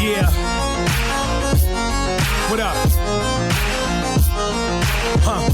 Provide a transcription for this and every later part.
Yeah. What up? Huh?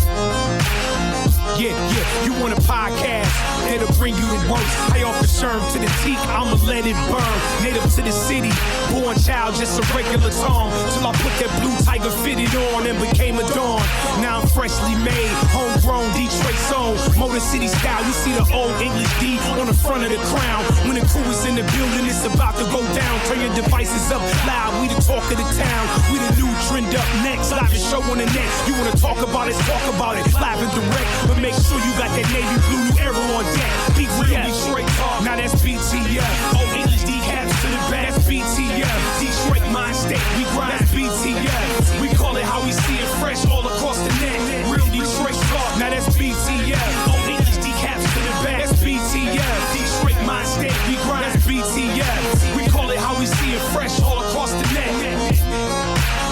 Yeah, you want a podcast that'll bring you the worst. I offer serve to the teak, I'ma let it burn. Native to the city, born child, just a regular song. Till I put that blue tiger fitted on and became a dawn. Now I'm freshly made, homegrown Detroit soul. Motor City style, you see the old English D on the front of the crown. When the crew is in the building, it's about to go down. Turn your devices up loud, we the talk of the town. We the new trend up next, live and show on the net. You wanna talk about it, live and direct. But make sure you got that navy blue new arrow on deck. BTF, Detroit talk, now that's BTF. Oh, English D caps to the back, that's BTF. Detroit mind state, we grind, that's BTF. We call it how we see it fresh all across the net. Real Detroit talk, now that's BTF. Oh, English D caps to the back, that's BTF. Detroit mind state, we grind, that's BTF. We call it how we see it fresh all across the net.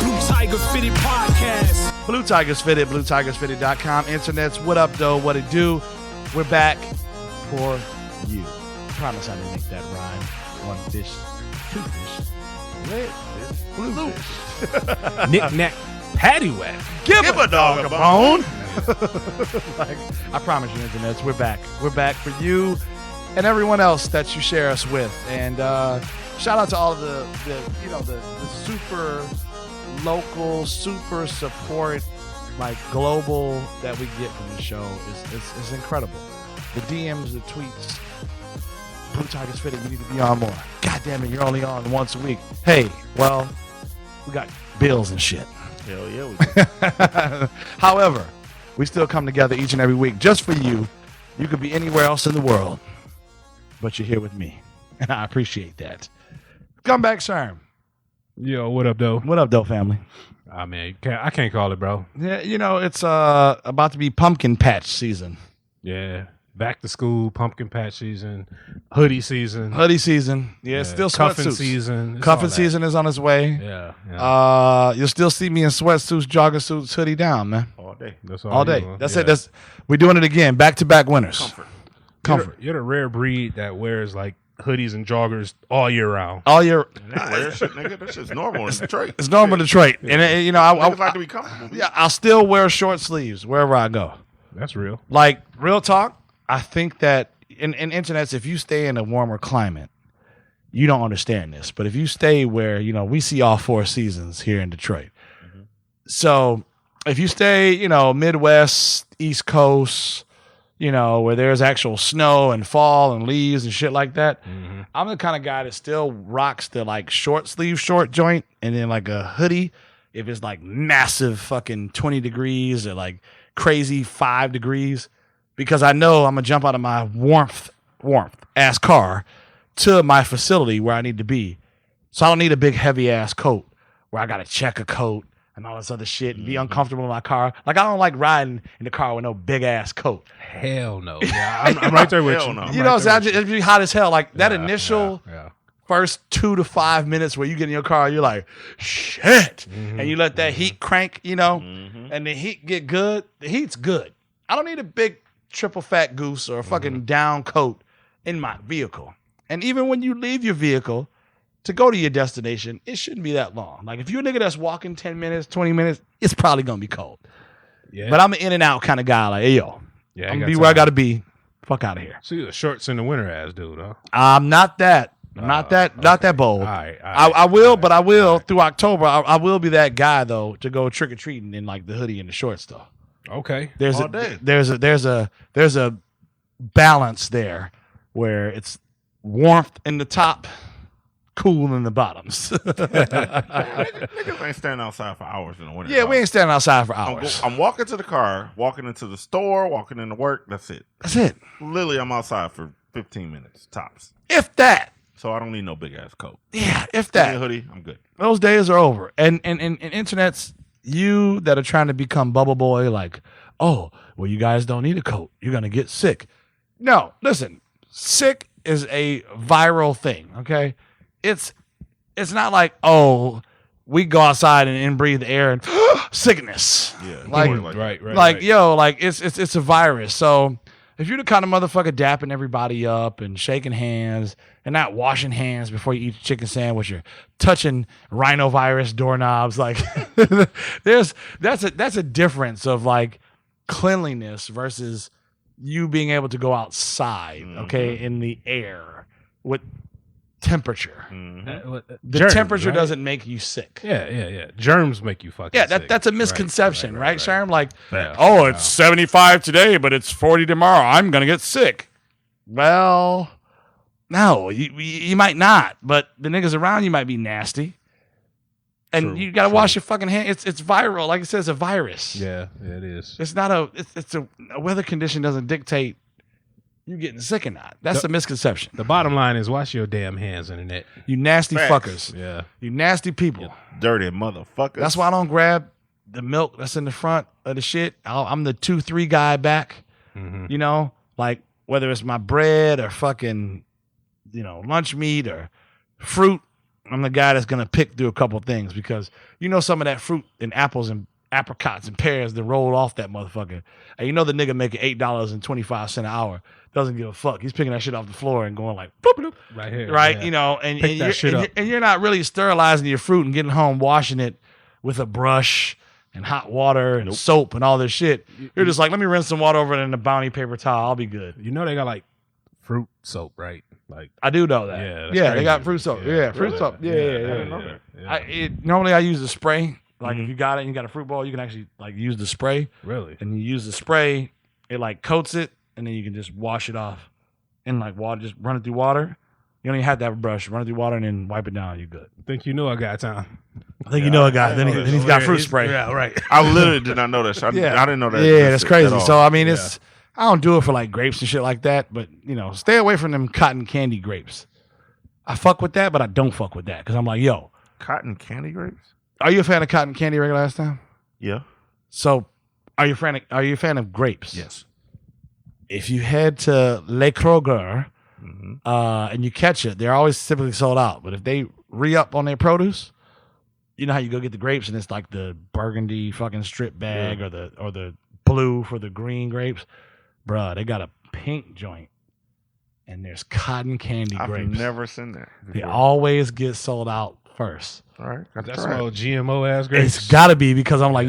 Blue Tiger Fitted Podcast. Blue Tigers Fitted, BlueTigersFitted.com. Internet's what up, though? What it do? We're back for you. I promise I didn't make that rhyme. One fish, two fish, red fish, blue fish. Knick-knack, paddywhack. Give a dog a bone. Like, I promise you, Internets, we're back. We're back for you and everyone else that you share us with. And shout out to all of the super local, super support, like global that we get from the show is incredible. The DMs, the tweets, Blue Tigers Fitted, you need to be on more. God damn it, you're only on once a week. Hey, well, we got bills and shit. Hell yeah, we do. However, we still come together each and every week just for you. You could be anywhere else in the world, but you're here with me, and I appreciate that. Come back, Sherm. Yo, what up, though? What up, though, family? I mean, I can't call it, bro. Yeah, it's about to be pumpkin patch season. Yeah, back to school, pumpkin patch season, hoodie season. Yeah, it's still cuffing sweatsuits. season. Cuffing season is on its way. Yeah. You'll still see me in sweatsuits, jogging suits, hoodie down, man. All day. That's All day. you, That's it. We're doing it again. Back-to-back winners. Comfort. You're the rare breed that wears like hoodies and joggers all year round. All year. That shit, nigga. That shit's normal in Detroit. It's normal in Detroit. And, I like to be comfortable. Yeah, I'll still wear short sleeves wherever I go. That's real. Like, real talk, I think that in internets, if you stay in a warmer climate, you don't understand this. But if you stay where, we see all 4 seasons here in Detroit. Mm-hmm. So if you stay, Midwest, East Coast, where there's actual snow and fall and leaves and shit like that. Mm-hmm. I'm the kind of guy that still rocks the like short sleeve, short joint, and then like a hoodie if it's like massive fucking 20 degrees or like crazy 5 degrees, because I know I'm gonna jump out of my warmth ass car to my facility where I need to be. So I don't need a big heavy ass coat where I gotta check a coat and all this other shit and be uncomfortable in my car. Like, I don't like riding in the car with no big ass coat. Hell no. Yeah, I'm right there with you. No. You know what I'm saying? It'd be hot as hell. Like that initial Yeah. first 2 to 5 minutes where you get in your car, you're like, shit. Mm-hmm. And you let that heat crank, and the heat get good. The heat's good. I don't need a big triple fat goose or a fucking down coat in my vehicle. And even when you leave your vehicle to go to your destination, it shouldn't be that long. Like, if you're a nigga that's walking 10 minutes, 20 minutes, it's probably going to be cold. Yeah. But I'm an in and out kind of guy. Like, hey, yo, Yeah, I'm going to be where I got to be. Fuck out of here. So you're the shorts in the winter ass dude, huh? I'm not that. Not that bold. All right. I will through October. I will be that guy though to go trick or treating in like the hoodie and the shorts though. Okay. There's a balance there where it's warmth in the top, cool in the bottoms. Niggas ain't standing outside for hours in the winter. Yeah, we ain't standing outside for hours. I'm walking to the car, walking into the store, walking into work. That's it. Literally, I'm outside for 15 minutes tops. If that. So I don't need no big ass coat. Yeah, if that. A hoodie, I'm good. Those days are over. And internets, you that are trying to become bubble boy, like, oh, well, you guys don't need a coat. You're gonna get sick. No, listen, sick is a viral thing. Okay, it's not like, we go outside and breathe the air and sickness. Yeah, like right. Yo, like it's a virus. So if you're the kind of motherfucker dapping everybody up and shaking hands and not washing hands before you eat your chicken sandwich, you're touching rhinovirus doorknobs, like that's a difference of like cleanliness versus you being able to go outside, okay, in the air with temperature. The temperature doesn't make you sick. Yeah. Germs make you fucking sick. That's a misconception, right, Sherm? Like, oh, it's 75 today, but it's 40 tomorrow. I'm going to get sick. Well, no, you might not, but the niggas around you might be nasty. And you got to wash your fucking hands. It's viral. Like it says, a virus. Yeah, it is. It's not a weather condition doesn't dictate you getting sick or not. That's a misconception. The bottom line is wash your damn hands, internet. You nasty fuckers. Yeah. You nasty people. Dirty motherfuckers. That's why I don't grab the milk that's in the front of the shit. I'm the 2-3 guy back. You know, like whether it's my bread or fucking, lunch meat or fruit. I'm the guy that's going to pick through a couple things because some of that fruit and apples and apricots and pears that rolled off that motherfucker. And the nigga making $8.25 an hour doesn't give a fuck. He's picking that shit off the floor and going like, boop, boop, right here. Right, yeah. And you're not really sterilizing your fruit and getting home, washing it with a brush and hot water and soap and all this shit. You're just like, let me rinse some water over it in a Bounty paper towel. I'll be good. They got like fruit soap, right? Like I do know that. Yeah, they got fruit soap. Yeah, fruit soap. Yeah. Normally I use the spray. Like if you got it and you got a fruit bowl, you can actually like use the spray. Really? And you use the spray, it like coats it, and then you can just wash it off in like water, just run it through water. You don't even have to have a brush. Run it through water and then wipe it down. You're good. I think I got time. I think a guy. Then he's got fruit spray. Yeah, right. I literally did not know that. I didn't know that. Yeah, that's crazy. So I mean, I don't do it for like grapes and shit like that, but stay away from them cotton candy grapes. I fuck with that, but I don't fuck with that because I'm like, yo, cotton candy grapes. Are you a fan of cotton candy regular last time? Yeah. So, are you a fan of grapes? Yes. If you head to Le Kroger and you catch it, they're always typically sold out. But if they re-up on their produce, you know how you go get the grapes and it's like the burgundy fucking strip bag or the blue for the green grapes. Bruh, they got a pink joint and there's cotton candy grapes. I've never seen that before. They always get sold out first. All right. That's some old GMO ass grapes. It's got to be because I'm like,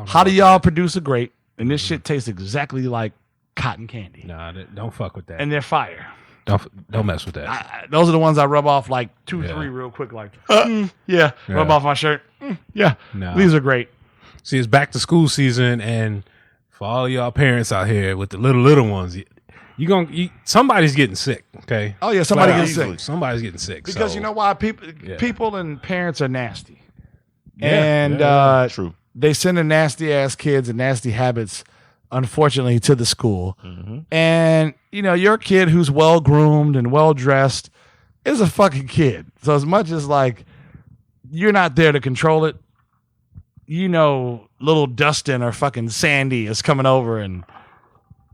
how do y'all produce a grape and this shit tastes exactly like cotton candy? Nah, don't fuck with that. And they're fire. Don't mess with that. Those are the ones I rub off like 2-3 real quick, like rub off my shirt. These are great. See, it's back to school season, and for all y'all parents out here with the little ones, somebody's getting sick. Okay. Oh yeah, somebody gets sick. Somebody's getting sick because you know why people and parents are nasty, true. They send the nasty ass kids and nasty habits, unfortunately, to the school. And your kid who's well groomed and well dressed is a fucking kid. So as much as like you're not there to control it, little Dustin or fucking Sandy is coming over and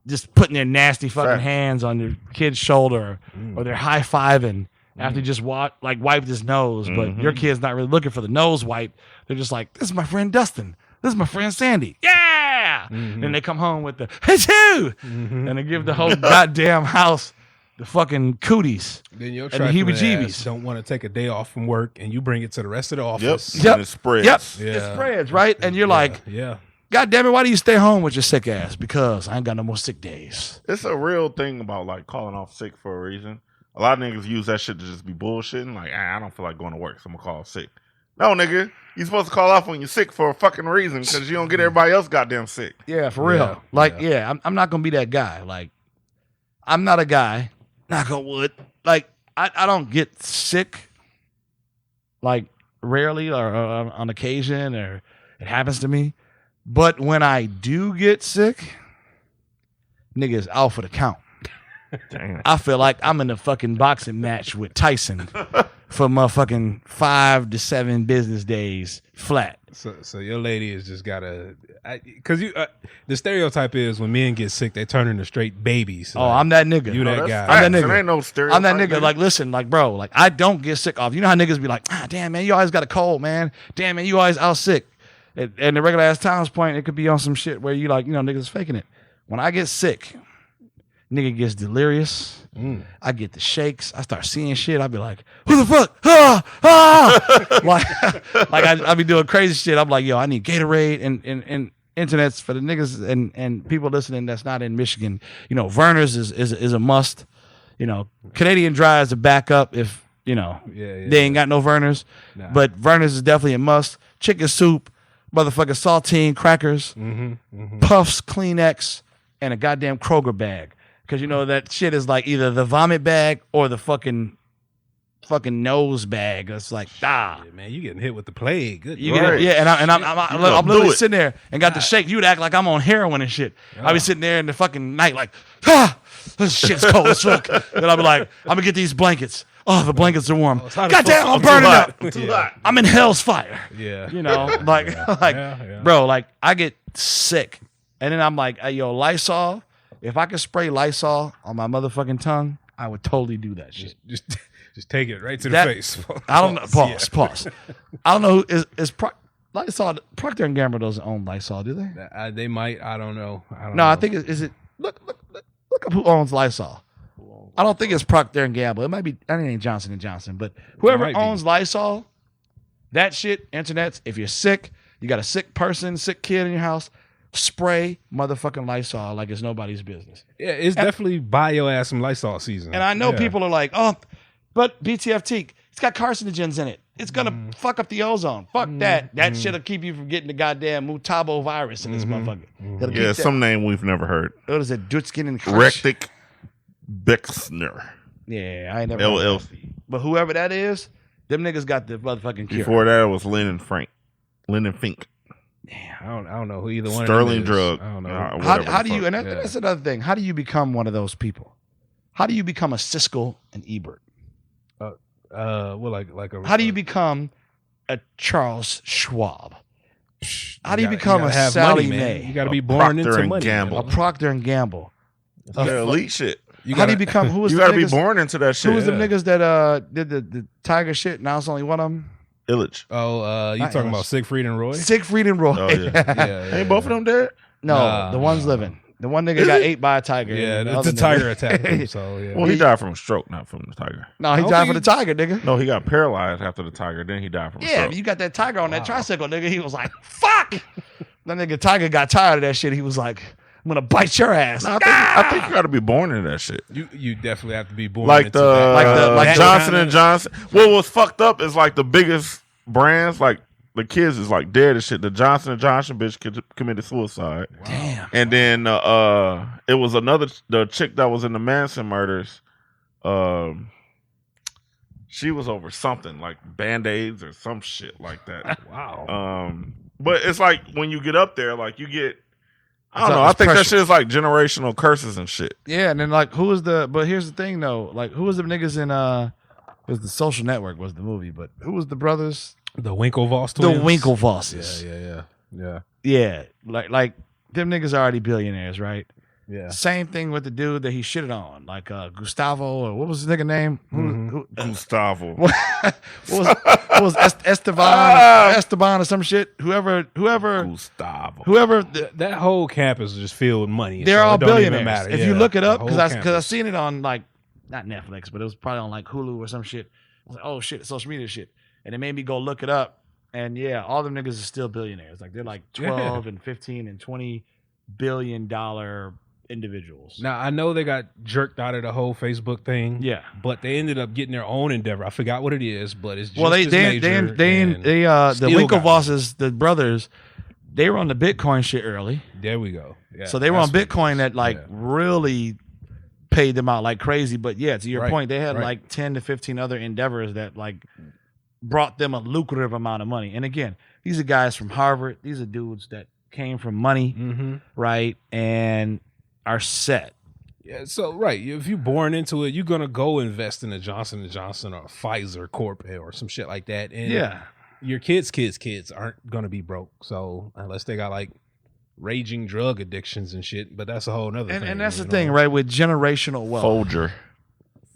just putting their nasty fucking hands on your kid's shoulder or they're high-fiving after he just wiped his nose. But your kid's not really looking for the nose wipe. They're just like, this is my friend Dustin. This is my friend Sandy. Yeah! And they come home with the achoo! And they give the whole goddamn house the fucking cooties. Then your and the heebie-jeebies. Don't want to take a day off from work and you bring it to the rest of the office. Yep. And it spreads. Yep. Yeah. It spreads, right? And you're like, God damn it, why do you stay home with your sick ass? Because I ain't got no more sick days. It's a real thing about like calling off sick for a reason. A lot of niggas use that shit to just be bullshitting. Like, I don't feel like going to work, so I'm going to call sick. No, nigga. You're supposed to call off when you're sick for a fucking reason because you don't get everybody else goddamn sick. Yeah, for real. I'm not going to be that guy. Like, I'm not a guy, knock on wood. Like, I don't get sick, like, rarely or on occasion or it happens to me. But when I do get sick, nigga is out for the count. Damn. I feel like I'm in a fucking boxing match with Tyson for motherfucking 5 to 7 business days flat. So your lady has just gotta, because the stereotype is when men get sick, they turn into straight babies. Oh, I'm that nigga. You that guy. I'm that nigga. There ain't no stereotype. I'm that nigga. Like, listen, like, bro, like, I don't get sick off. You know how niggas be like, damn, man, you always got a cold, man. Damn, man, you always out sick. And the regular ass Times point, it could be on some shit where you like, niggas faking it. When I get sick, Nigga gets delirious. I get the shakes. I start seeing shit. I be like, who the fuck? Ah! like I be doing crazy shit. I'm like, yo, I need Gatorade and internets for the niggas and people listening that's not in Michigan. You know, Verner's is a must. You know, Canadian Dry is a backup if, you know, they ain't got no Verner's. Nah. But Verner's is definitely a must. Chicken soup, motherfucking saltine, crackers, Puffs, Kleenex, and a goddamn Kroger bag. Because, you know, that shit is like either the vomit bag or the fucking nose bag. It's like, yeah, man, you getting hit with the plague. Good. And I'm literally sitting there and got the shake. You would act like I'm on heroin and shit. I'll be sitting there in the fucking night like, this shit's cold as fuck. Then I'll be like, I'm gonna get these blankets. Oh, the blankets are warm. Goddamn, I'm burning up. I'm in hell's fire. Yeah. You know, bro, like I get sick. And then I'm like, hey, yo, Lysol. If I could spray Lysol on my motherfucking tongue, I would totally do that shit. Just take it right to the face. I don't know. Pause. I don't know. Is Lysol, Procter & Gamble doesn't own Lysol, do they? They might. I don't know. I think is it. Look up who owns Lysol. I don't think it's Procter & Gamble. It might be. I think it ain't Johnson & Johnson, but whoever owns Lysol, that shit. Internets. If you're sick, you got a sick person, sick kid in your house. Spray motherfucking Lysol like it's nobody's business. Yeah, it's definitely buy your ass some Lysol season. And I know people are like, oh, but BTFT, it's got carcinogens in it. It's gonna fuck up the ozone. Fuck that. That shit'll keep you from getting the goddamn Mutabo virus in this motherfucker. Yeah, some name we've never heard. What is it? Dutskin and Rectic Bexner. Yeah, I ain't never LLC. But whoever that is, them niggas got the motherfucking cure. Before that, it was Lynn and Fink. Damn, I don't know who either one. Sterling of them is. Drug. I don't know. How do you? And that's another thing. How do you become one of those people? How do you become a Siskel and Ebert? How do you become a Charles Schwab? How do you become a Sally Mae? You got to be born into money. A Procter and Gamble. Elite shit. How do you become? Who was? You got to be born into that shit. Who was the niggas that did the Tiger shit? Now it's only one of them. Illich. Oh, you talking about Siegfried and Roy? Siegfried and Roy. Oh, yeah. Ain't both of them dead? No, the one's living. The one nigga got ate by a tiger. Yeah, the tiger attacked him. So yeah. Well, he died from a stroke, not from the tiger. No, he died from the tiger, nigga. No, he got paralyzed after the tiger. Then he died from a stroke. Yeah, you got that tiger on that tricycle, nigga. He was like, fuck. That nigga tiger got tired of that shit. He was like, I'm gonna bite your ass. No, I think you got to be born into that shit. You definitely have to be born like into that. Like Johnson and Johnson. What was fucked up is like the biggest brands, like the kids is like dead and shit. The Johnson and Johnson bitch committed suicide. Wow. Damn. And then it was the chick that was in the Manson murders. She was over something like Band-Aids or some shit like that. Wow. But it's like when you get up there, like you get. I don't know. I think that shit is like generational curses and shit. Yeah, and then like but here's the thing though, like who was the niggas in it was The Social Network was the movie, but who was the brothers? The Winklevoss twins? The Winklevosses. Yeah. Like them niggas are already billionaires, right? Yeah. Same thing with the dude that he shitted on, like Gustavo, or what was his nigga name? Who Gustavo. what was Esteban or some shit? Whoever Gustavo. Whoever that whole campus is just filled with money. They're all billionaires. Matter. If you look it up, because I seen it on like not Netflix, but it was probably on like Hulu or some shit. I was like, oh shit, social media shit. And it made me go look it up. And yeah, all them niggas are still billionaires. Like they're like 12 and 15 and $20 billion individuals. Now I know they got jerked out of the whole Facebook thing. Yeah, but they ended up getting their own endeavor. I forgot what it is, but it's just the Winklevosses, the brothers, they were on the Bitcoin shit early. There we go. Yeah, so they were on Bitcoin that really paid them out like crazy. But yeah, to your point, they had like 10 to 15 other endeavors that like brought them a lucrative amount of money. And again, these are guys from Harvard. These are dudes that came from money, right? And are set. Yeah, so if you're born into it, you're gonna go invest in a Johnson & Johnson or a Pfizer Corp or some shit like that. And your kids aren't gonna be broke. So unless they got like raging drug addictions and shit, but that's a whole nother thing. And that's the thing, right? With generational wealth.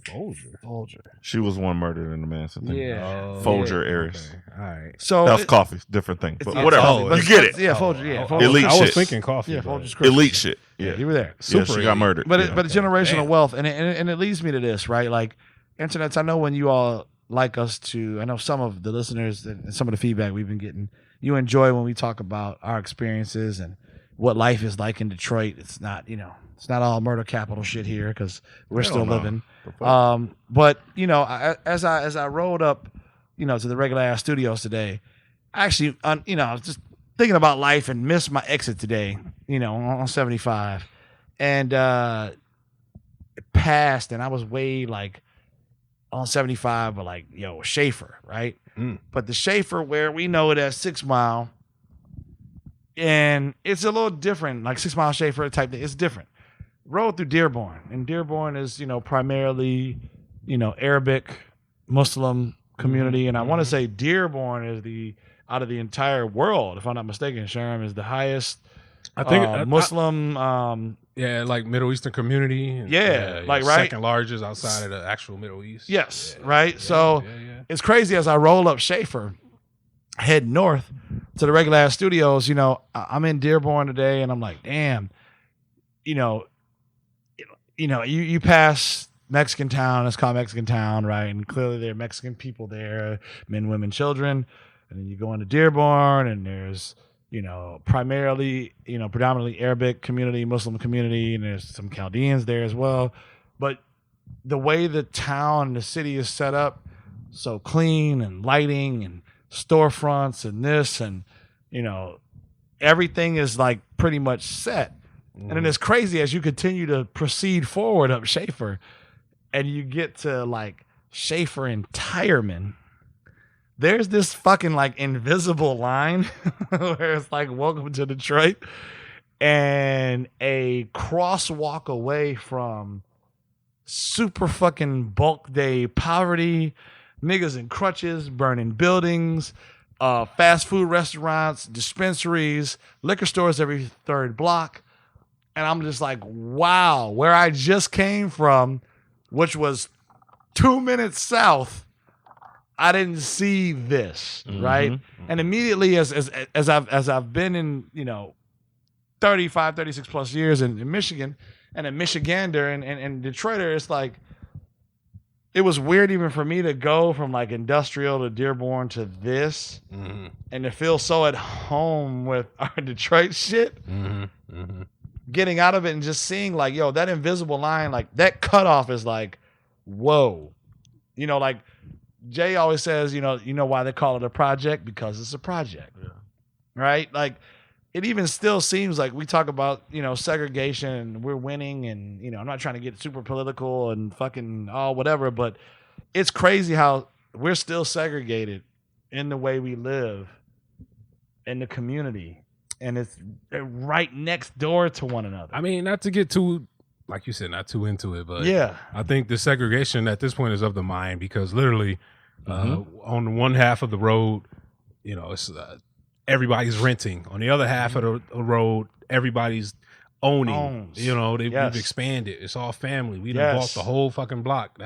Folger. She was one murdered in the Manson thing. Yeah. Folger Aries. Okay. All right. So That was coffee. Different thing. But yeah, whatever. coffee, but you get it. Yeah, Folger. Yeah, Oh, Folger. Elite I was shit. thinking coffee. Yeah, but- Folger's Christian. Elite shit. Yeah, you were there. Yeah, she got murdered. But yeah. but the generational Damn. wealth, and it leads me to this, right? Like, internets. I know when you all like us to. I know some of the listeners and some of the feedback we've been getting. You enjoy when we talk about our experiences and what life is like in Detroit. It's not, it's not all murder capital shit here because we're Hell still no. living. The fuck? But as I rolled up, to the regular ass studios today, I actually, I was just thinking about life and missed my exit today. On 75, and it passed, and I was way like on 75, but like Schaefer, right? But the Schaefer where we know it as 6 Mile, and it's a little different, like 6 Mile Schaefer type thing. It's different. Rolled through Dearborn, and Dearborn is primarily Arabic Muslim community, and I want to say Dearborn is out of the entire world, if I'm not mistaken, Sherm is the highest I think Muslim. like Middle Eastern community. And, right? Second largest outside of the actual Middle East. Yes, Yeah, right. yeah, So yeah. it's crazy as I roll up Schaefer, head north to the regular ass studios. I'm in Dearborn today, and I'm like, damn, you pass Mexican town. It's called Mexican town, right? And clearly there are Mexican people there, men, women, children. And then you go into Dearborn, and there's predominantly Arabic community, Muslim community, and there's some Chaldeans there as well. But the way the town and the city is set up, so clean and lighting and storefronts and this and everything is like pretty much set. And then it's crazy as you continue to proceed forward up Schaefer, and you get to like Schaefer and Tireman. There's this fucking like invisible line where it's like welcome to Detroit, and a crosswalk away from super fucking bulk day poverty, niggas in crutches, burning buildings, fast food restaurants, dispensaries, liquor stores every third block. And I'm just like, wow, where I just came from, which was 2 minutes south, I didn't see this, right? And immediately as I've been in, 35, 36 plus years in Michigan, and a Michigander and Detroiter, it's like, it was weird even for me to go from like industrial to Dearborn to this, and to feel so at home with our Detroit shit. Getting out of it and just seeing like, that invisible line, like that cutoff is like, whoa. Like Jay always says, you know why they call it a project? Because it's a project. Yeah. Right? Like it even still seems like we talk about, segregation and we're winning, and, I'm not trying to get super political and fucking whatever, but it's crazy how we're still segregated in the way we live in the community. And it's right next door to one another. I mean, not to get too, like you said, not too into it, but yeah, I think the segregation at this point is of the mind, because literally on one half of the road, it's everybody's renting. On the other half of the road, everybody's owning. We've expanded. It's all family. We done bought the whole fucking block.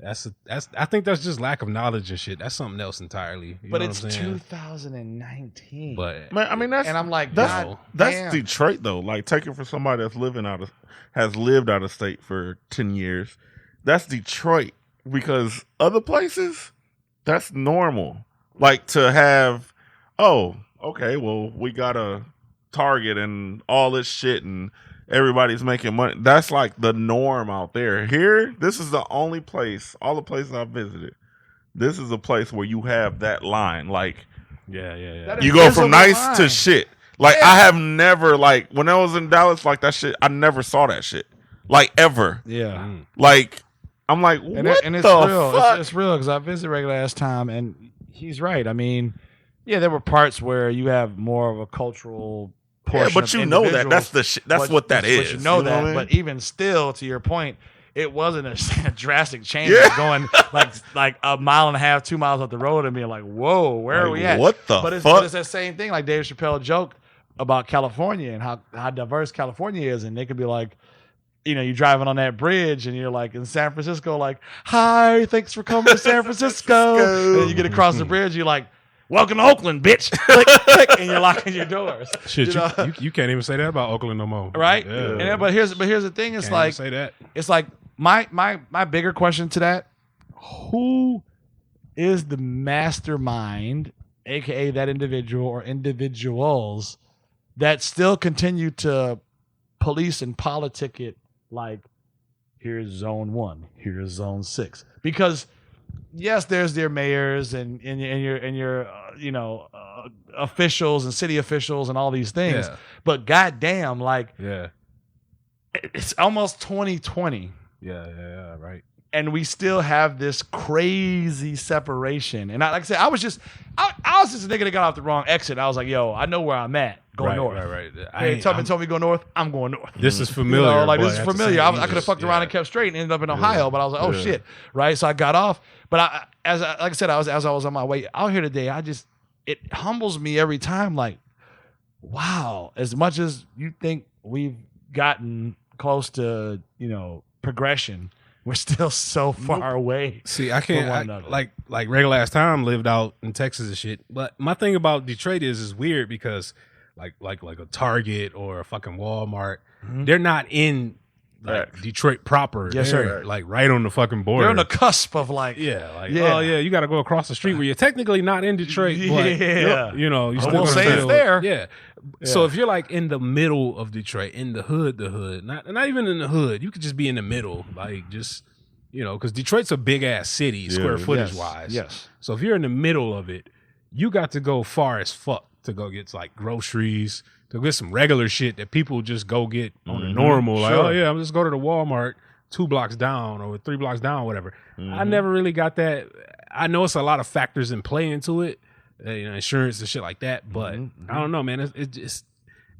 I think that's just lack of knowledge and shit. That's something else entirely. But it's 2019. But man, I mean and I'm like, that's damn. Detroit though. Like taking for somebody that's has lived out of state for 10 years. That's Detroit, because other places, that's normal. Like to have, we got a Target and all this shit and everybody's making money. That's like the norm out there. Here, this is the only place, all the places I've visited, this is a place where you have that line. Like, yeah. You go from nice to shit. Like, I have never, like, when I was in Dallas, like, that shit, I never saw that shit. Like, ever. Yeah. Like, I'm like, and what it's the real. fuck? It's real, because I visited regular ass time, and he's right. I mean, there were parts where you have more of a cultural portion. Yeah, but you know that. That's the shit. That's what that is. But you know that. What I mean? But even still, to your point, it wasn't a drastic change. Yeah. Going like a mile and a half, 2 miles up the road, and being like, whoa, where are we at? What the But fuck? it's that same thing. Like Dave Chappelle joked about California and how diverse California is, and they could be like, you're driving on that bridge and you're like in San Francisco, like, hi, thanks for coming to San Francisco. And then you get across the bridge, you're like, welcome to Oakland, bitch. Click, click, and you're locking your doors. Shit, you can't even say that about Oakland no more. Right? Yeah. But here's the thing. It's Can't like, even say that. it's like my bigger question to that, who is the mastermind, aka that individual or individuals that still continue to police and politic it like, here's zone 1, here's zone 6? Because yes, there's their mayors and your officials and city officials and all these things. Yeah. But goddamn, like, Yeah. it's almost 2020. Yeah, right. And we still have this crazy separation. And like I said, I was just a nigga that got off the wrong exit. I was like, yo, I know where I'm at. Go north. Right. Hey, told me go north. I'm going north. This is familiar. This is familiar. I could have fucked around and kept straight and ended up in Ohio, but I was like, oh shit, right? So I got off. But as I was on my way out here today, it humbles me every time. Like, wow, as much as you think we've gotten close to progression, we're still so far away. See, I can't like regular ass time lived out in Texas and shit. But my thing about Detroit is weird because like a Target or a fucking Walmart, they're not in Detroit proper. Yes, They're, sir. like right on the fucking border. They're on the cusp of like, oh yeah, you got to go across the street where you're technically not in Detroit. But, Yeah. you still won't gonna say it's feel- there. Yeah. So if you're like in the middle of Detroit, in the hood, not even in the hood, you could just be in the middle, like just because Detroit's a big ass city, square footage wise. Yes. So if you're in the middle of it, you got to go far as fuck to go get like groceries, to get some regular shit that people just go get on the normal. Like, Sure. oh yeah, I'm just go to the Walmart 2 blocks down or 3 blocks down, whatever. I never really got that. I know it's a lot of factors in play into it, insurance and shit like that. But I don't know, man. It's just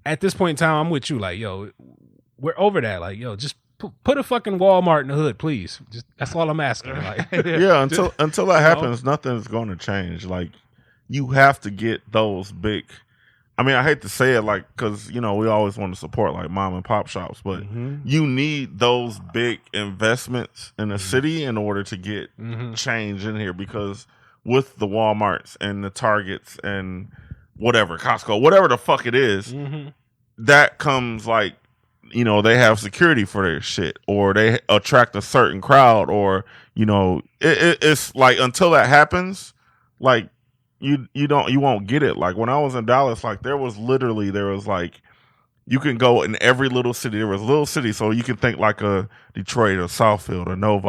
at this point in time, I'm with you. Like, yo, we're over that. Like, yo, just put a fucking Walmart in the hood, please. Just that's all I'm asking. Like, Yeah, until that happens, nothing's going to change. Like, you have to get those big. I mean, I hate to say it, like, because we always want to support like mom and pop shops, but you need those big investments in the city in order to get change in here. Because with the Walmarts and the Targets and whatever, Costco, whatever the fuck it is, that comes like, they have security for their shit, or they attract a certain crowd, or it's like until that happens, like you won't get it. Like when I was in Dallas, like there was like you can go in every little city. There was little cities, so you can think like a Detroit or Southfield or Novi,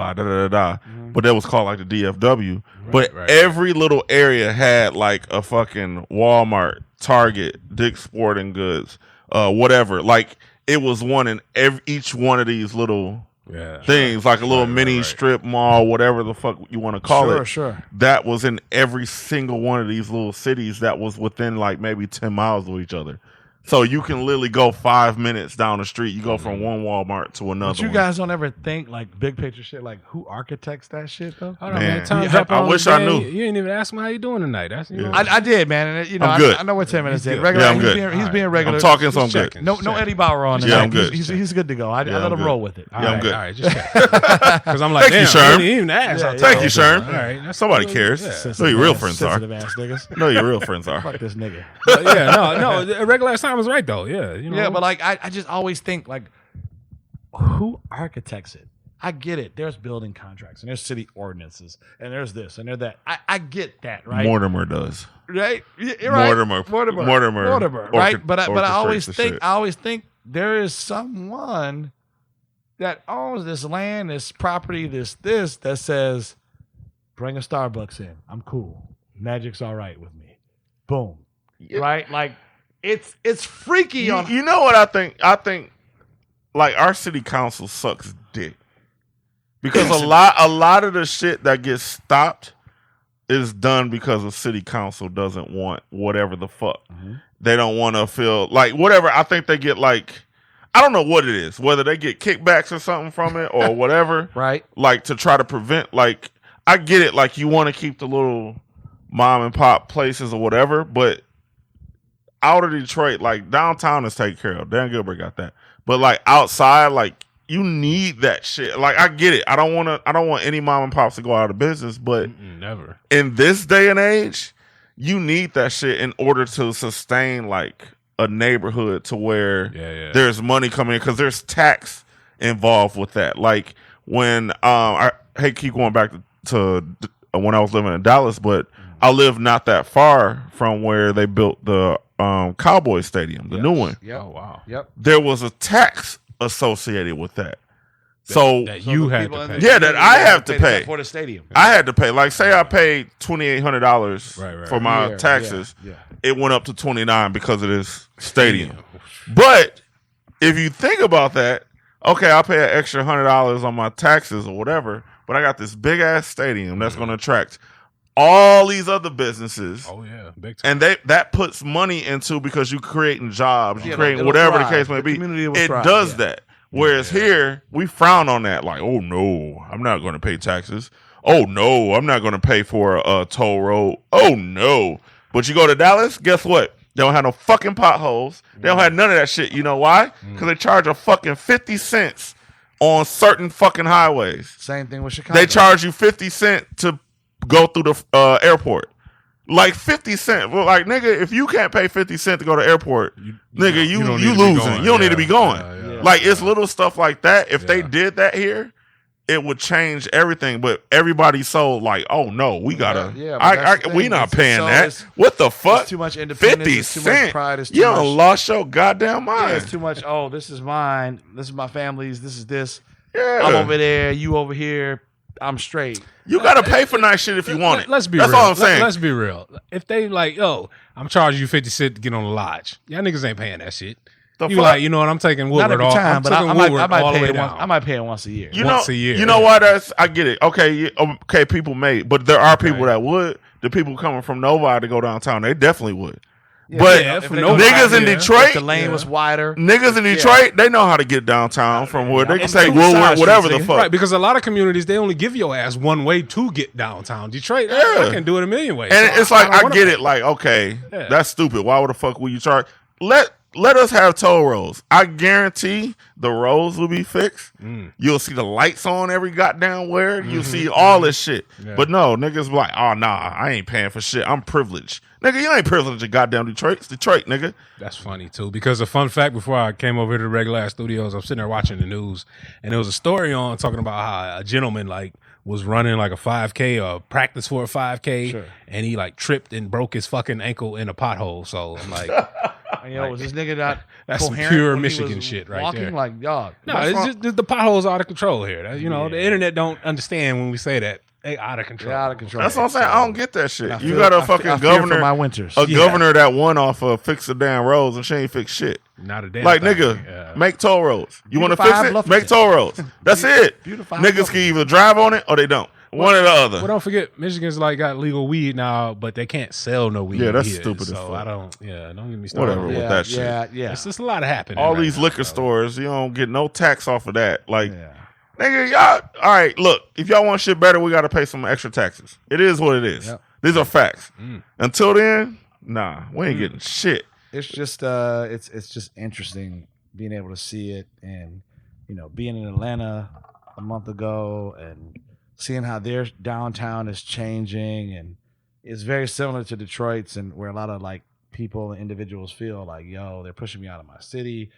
but that was called like the DFW. But every little area had like a fucking Walmart, Target, Dick's Sporting Goods, whatever. Like it was one in each one of these little things, like a little mini strip mall, whatever the fuck you want to call it. Sure. That was in every single one of these little cities that was within like maybe 10 miles of each other. So you can literally go 5 minutes down the street. You go from one Walmart to another. But you guys don't ever think like big picture shit, like who architects that shit though? Hold on, Man. Time's Yeah, up I on wish the I day. knew. You ain't even ask me how you doing tonight. That's I did, man, and I'm good. I know what 10 minutes did. good. Regular, Yeah, I'm good. He's being regular. I'm talking, so I'm Just good. checking. No Eddie Bauer on tonight. Yeah, I'm good. He's good to go. I let I'm him good. roll with it. All Yeah, I'm right, good. All right, just because I'm like, Thank you, damn, Sherm. you didn't even ask. Yeah, I'll Thank tell you, Sherm. All right, that's Somebody cool. cares. Yeah. No, your real friends are. Sensitive ass niggas. No, your real friends are. Fuck this nigga. But yeah, no, regular ass time was right though. Yeah, Yeah, but like I just always think like, who architects it? I get it. There's building contracts and there's city ordinances and there's this and there's that. I get that, right? Mortimer does. Right? You're right. Mortimer. Right? But I always orchestrates the think shit. there is someone that owns this land, this property, this that says, bring a Starbucks in. I'm cool. Magic's all right with me. Boom. Right? Like it's freaky on You know what I think? I think like our city council sucks dick. Because a lot of the shit that gets stopped is done because the city council doesn't want whatever the fuck. They don't want to feel like whatever. I think they get like, I don't know what it is, whether they get kickbacks or something from it or whatever. right. Like to try to prevent, like, I get it. Like you want to keep the little mom and pop places or whatever, but out of Detroit, like downtown is taken care of. Dan Gilbert got that. But like outside, like you need that shit. Like I get it. I don't want any mom and pops to go out of business, but never. In this day and age, you need that shit in order to sustain like a neighborhood to where there's money coming in because there's tax involved with that. Like when I hate keep going back to when I was living in Dallas, but I live not that far from where they built the Cowboy Stadium, the new one. Yep. Oh wow. Yep. There was a tax associated with that. So you had to pay. Yeah, that I have to pay for the stadium. I had to pay. Like, say I paid $2,800 for my taxes. Yeah. It went up to $29 because of this stadium. But if you think about that, okay, I'll pay an extra $100 on my taxes or whatever. But I got this big ass stadium that's going to attract all these other businesses. Oh yeah, big time. And that puts money into because you're creating jobs, you're creating it'll whatever thrive. the case may The be. community will It thrive, does that. Whereas here, we frown on that. Like, oh no, I'm not going to pay taxes. Oh no, I'm not going to pay for a toll road. Oh no. But you go to Dallas, guess what? They don't have no fucking potholes. They don't have none of that shit. You know why? Because they charge a fucking 50 cents on certain fucking highways. Same thing with Chicago. They charge you 50 cents to go through the airport. Like 50 cents. Well, like, nigga, if you can't pay 50 cents to go to the airport, you losing. You don't need to be going. Like, it's little stuff like that. If they did that here, it would change everything. But everybody's so like, oh no, we gotta. We not paying that. What the fuck? It's too much independence. 50 it's too much cents. pride. It's too You much. done lost your goddamn mind. Yeah, it's too much. Oh, this is mine. This is my family's. This is this. Yeah. I'm over there. You over here. I'm straight. You gotta pay for nice shit if you want it. Let's be That's real. all I'm saying. Let's be real. If they like, yo, I'm charging you 50 cents to get on the lodge. Y'all niggas ain't paying that shit. The You fuck? like, you know what? I'm taking Not Woodward every all. time, I'm but taking I might Woodward all the pay way it once. down. I might pay it once a year. Once a year. You know why I get it. Okay, people may, but there are people that would. The people coming from nowhere to go downtown, they definitely would. But Yeah, if from they- nowhere. niggas in Yeah. Detroit, If the lane was wider. niggas in Detroit, they know how to get downtown from where they can It's take two Woodward, side whatever streets, the nigga. fuck. Right, because a lot of communities, they only give your ass one way to get downtown. Detroit, I can do it a million ways. And So it's like, don't I wanna get pay. it. Like, okay, Yeah. that's stupid. Why would the fuck would you charge? Let us have toll roads. I guarantee the roads will be fixed. You'll see the lights on every goddamn where. You'll see all this shit. Yeah. But no, niggas be like, oh, nah, I ain't paying for shit. I'm privileged. Nigga, you ain't privileged in goddamn Detroit. It's Detroit, nigga. That's funny too, because a fun fact: before I came over here to the regular ass studios, I'm sitting there watching the news, and there was a story on talking about how a gentleman like was running like a 5K or practice for a 5K, and he like tripped and broke his fucking ankle in a pothole. So I'm like, Was this nigga not That's some coherent pure when he Michigan was shit right walking? there. Like, dog. no, that's it's wrong. just the potholes out of control here. The internet don't understand when we say that they out of control. They're out of control. That's what I'm saying. I don't get that shit. I You feel- got a I fucking fear for governor, my winters. a governor that won off of fix the damn roads and she ain't fix shit. Not a damn Like, thing. nigga, Yeah. make toll roads. You want to fix Beautify it? Bluffington. Make toll roads. That's it. Beautify Niggas Bluffington. can either drive on it or they don't. One or the other. Well, don't forget, Michigan's like got legal weed now, but they can't sell no weed. Yeah, that's here, stupid as So fuck. I don't. Yeah, don't get me started. Whatever on with that shit. Yeah. It's just a lot of happening. All right these now, liquor so. stores, you don't get no tax off of that. Like, Yeah. nigga, y'all, all right, look, if y'all want shit better, we got to pay some extra taxes. It is what it is. Yep. These are facts. Until then, nah, we ain't getting shit. It's just it's just interesting being able to see it, and being in Atlanta a month ago and seeing how their downtown is changing, and it's very similar to Detroit's, and where a lot of like people and individuals feel like, yo, they're pushing me out of my city.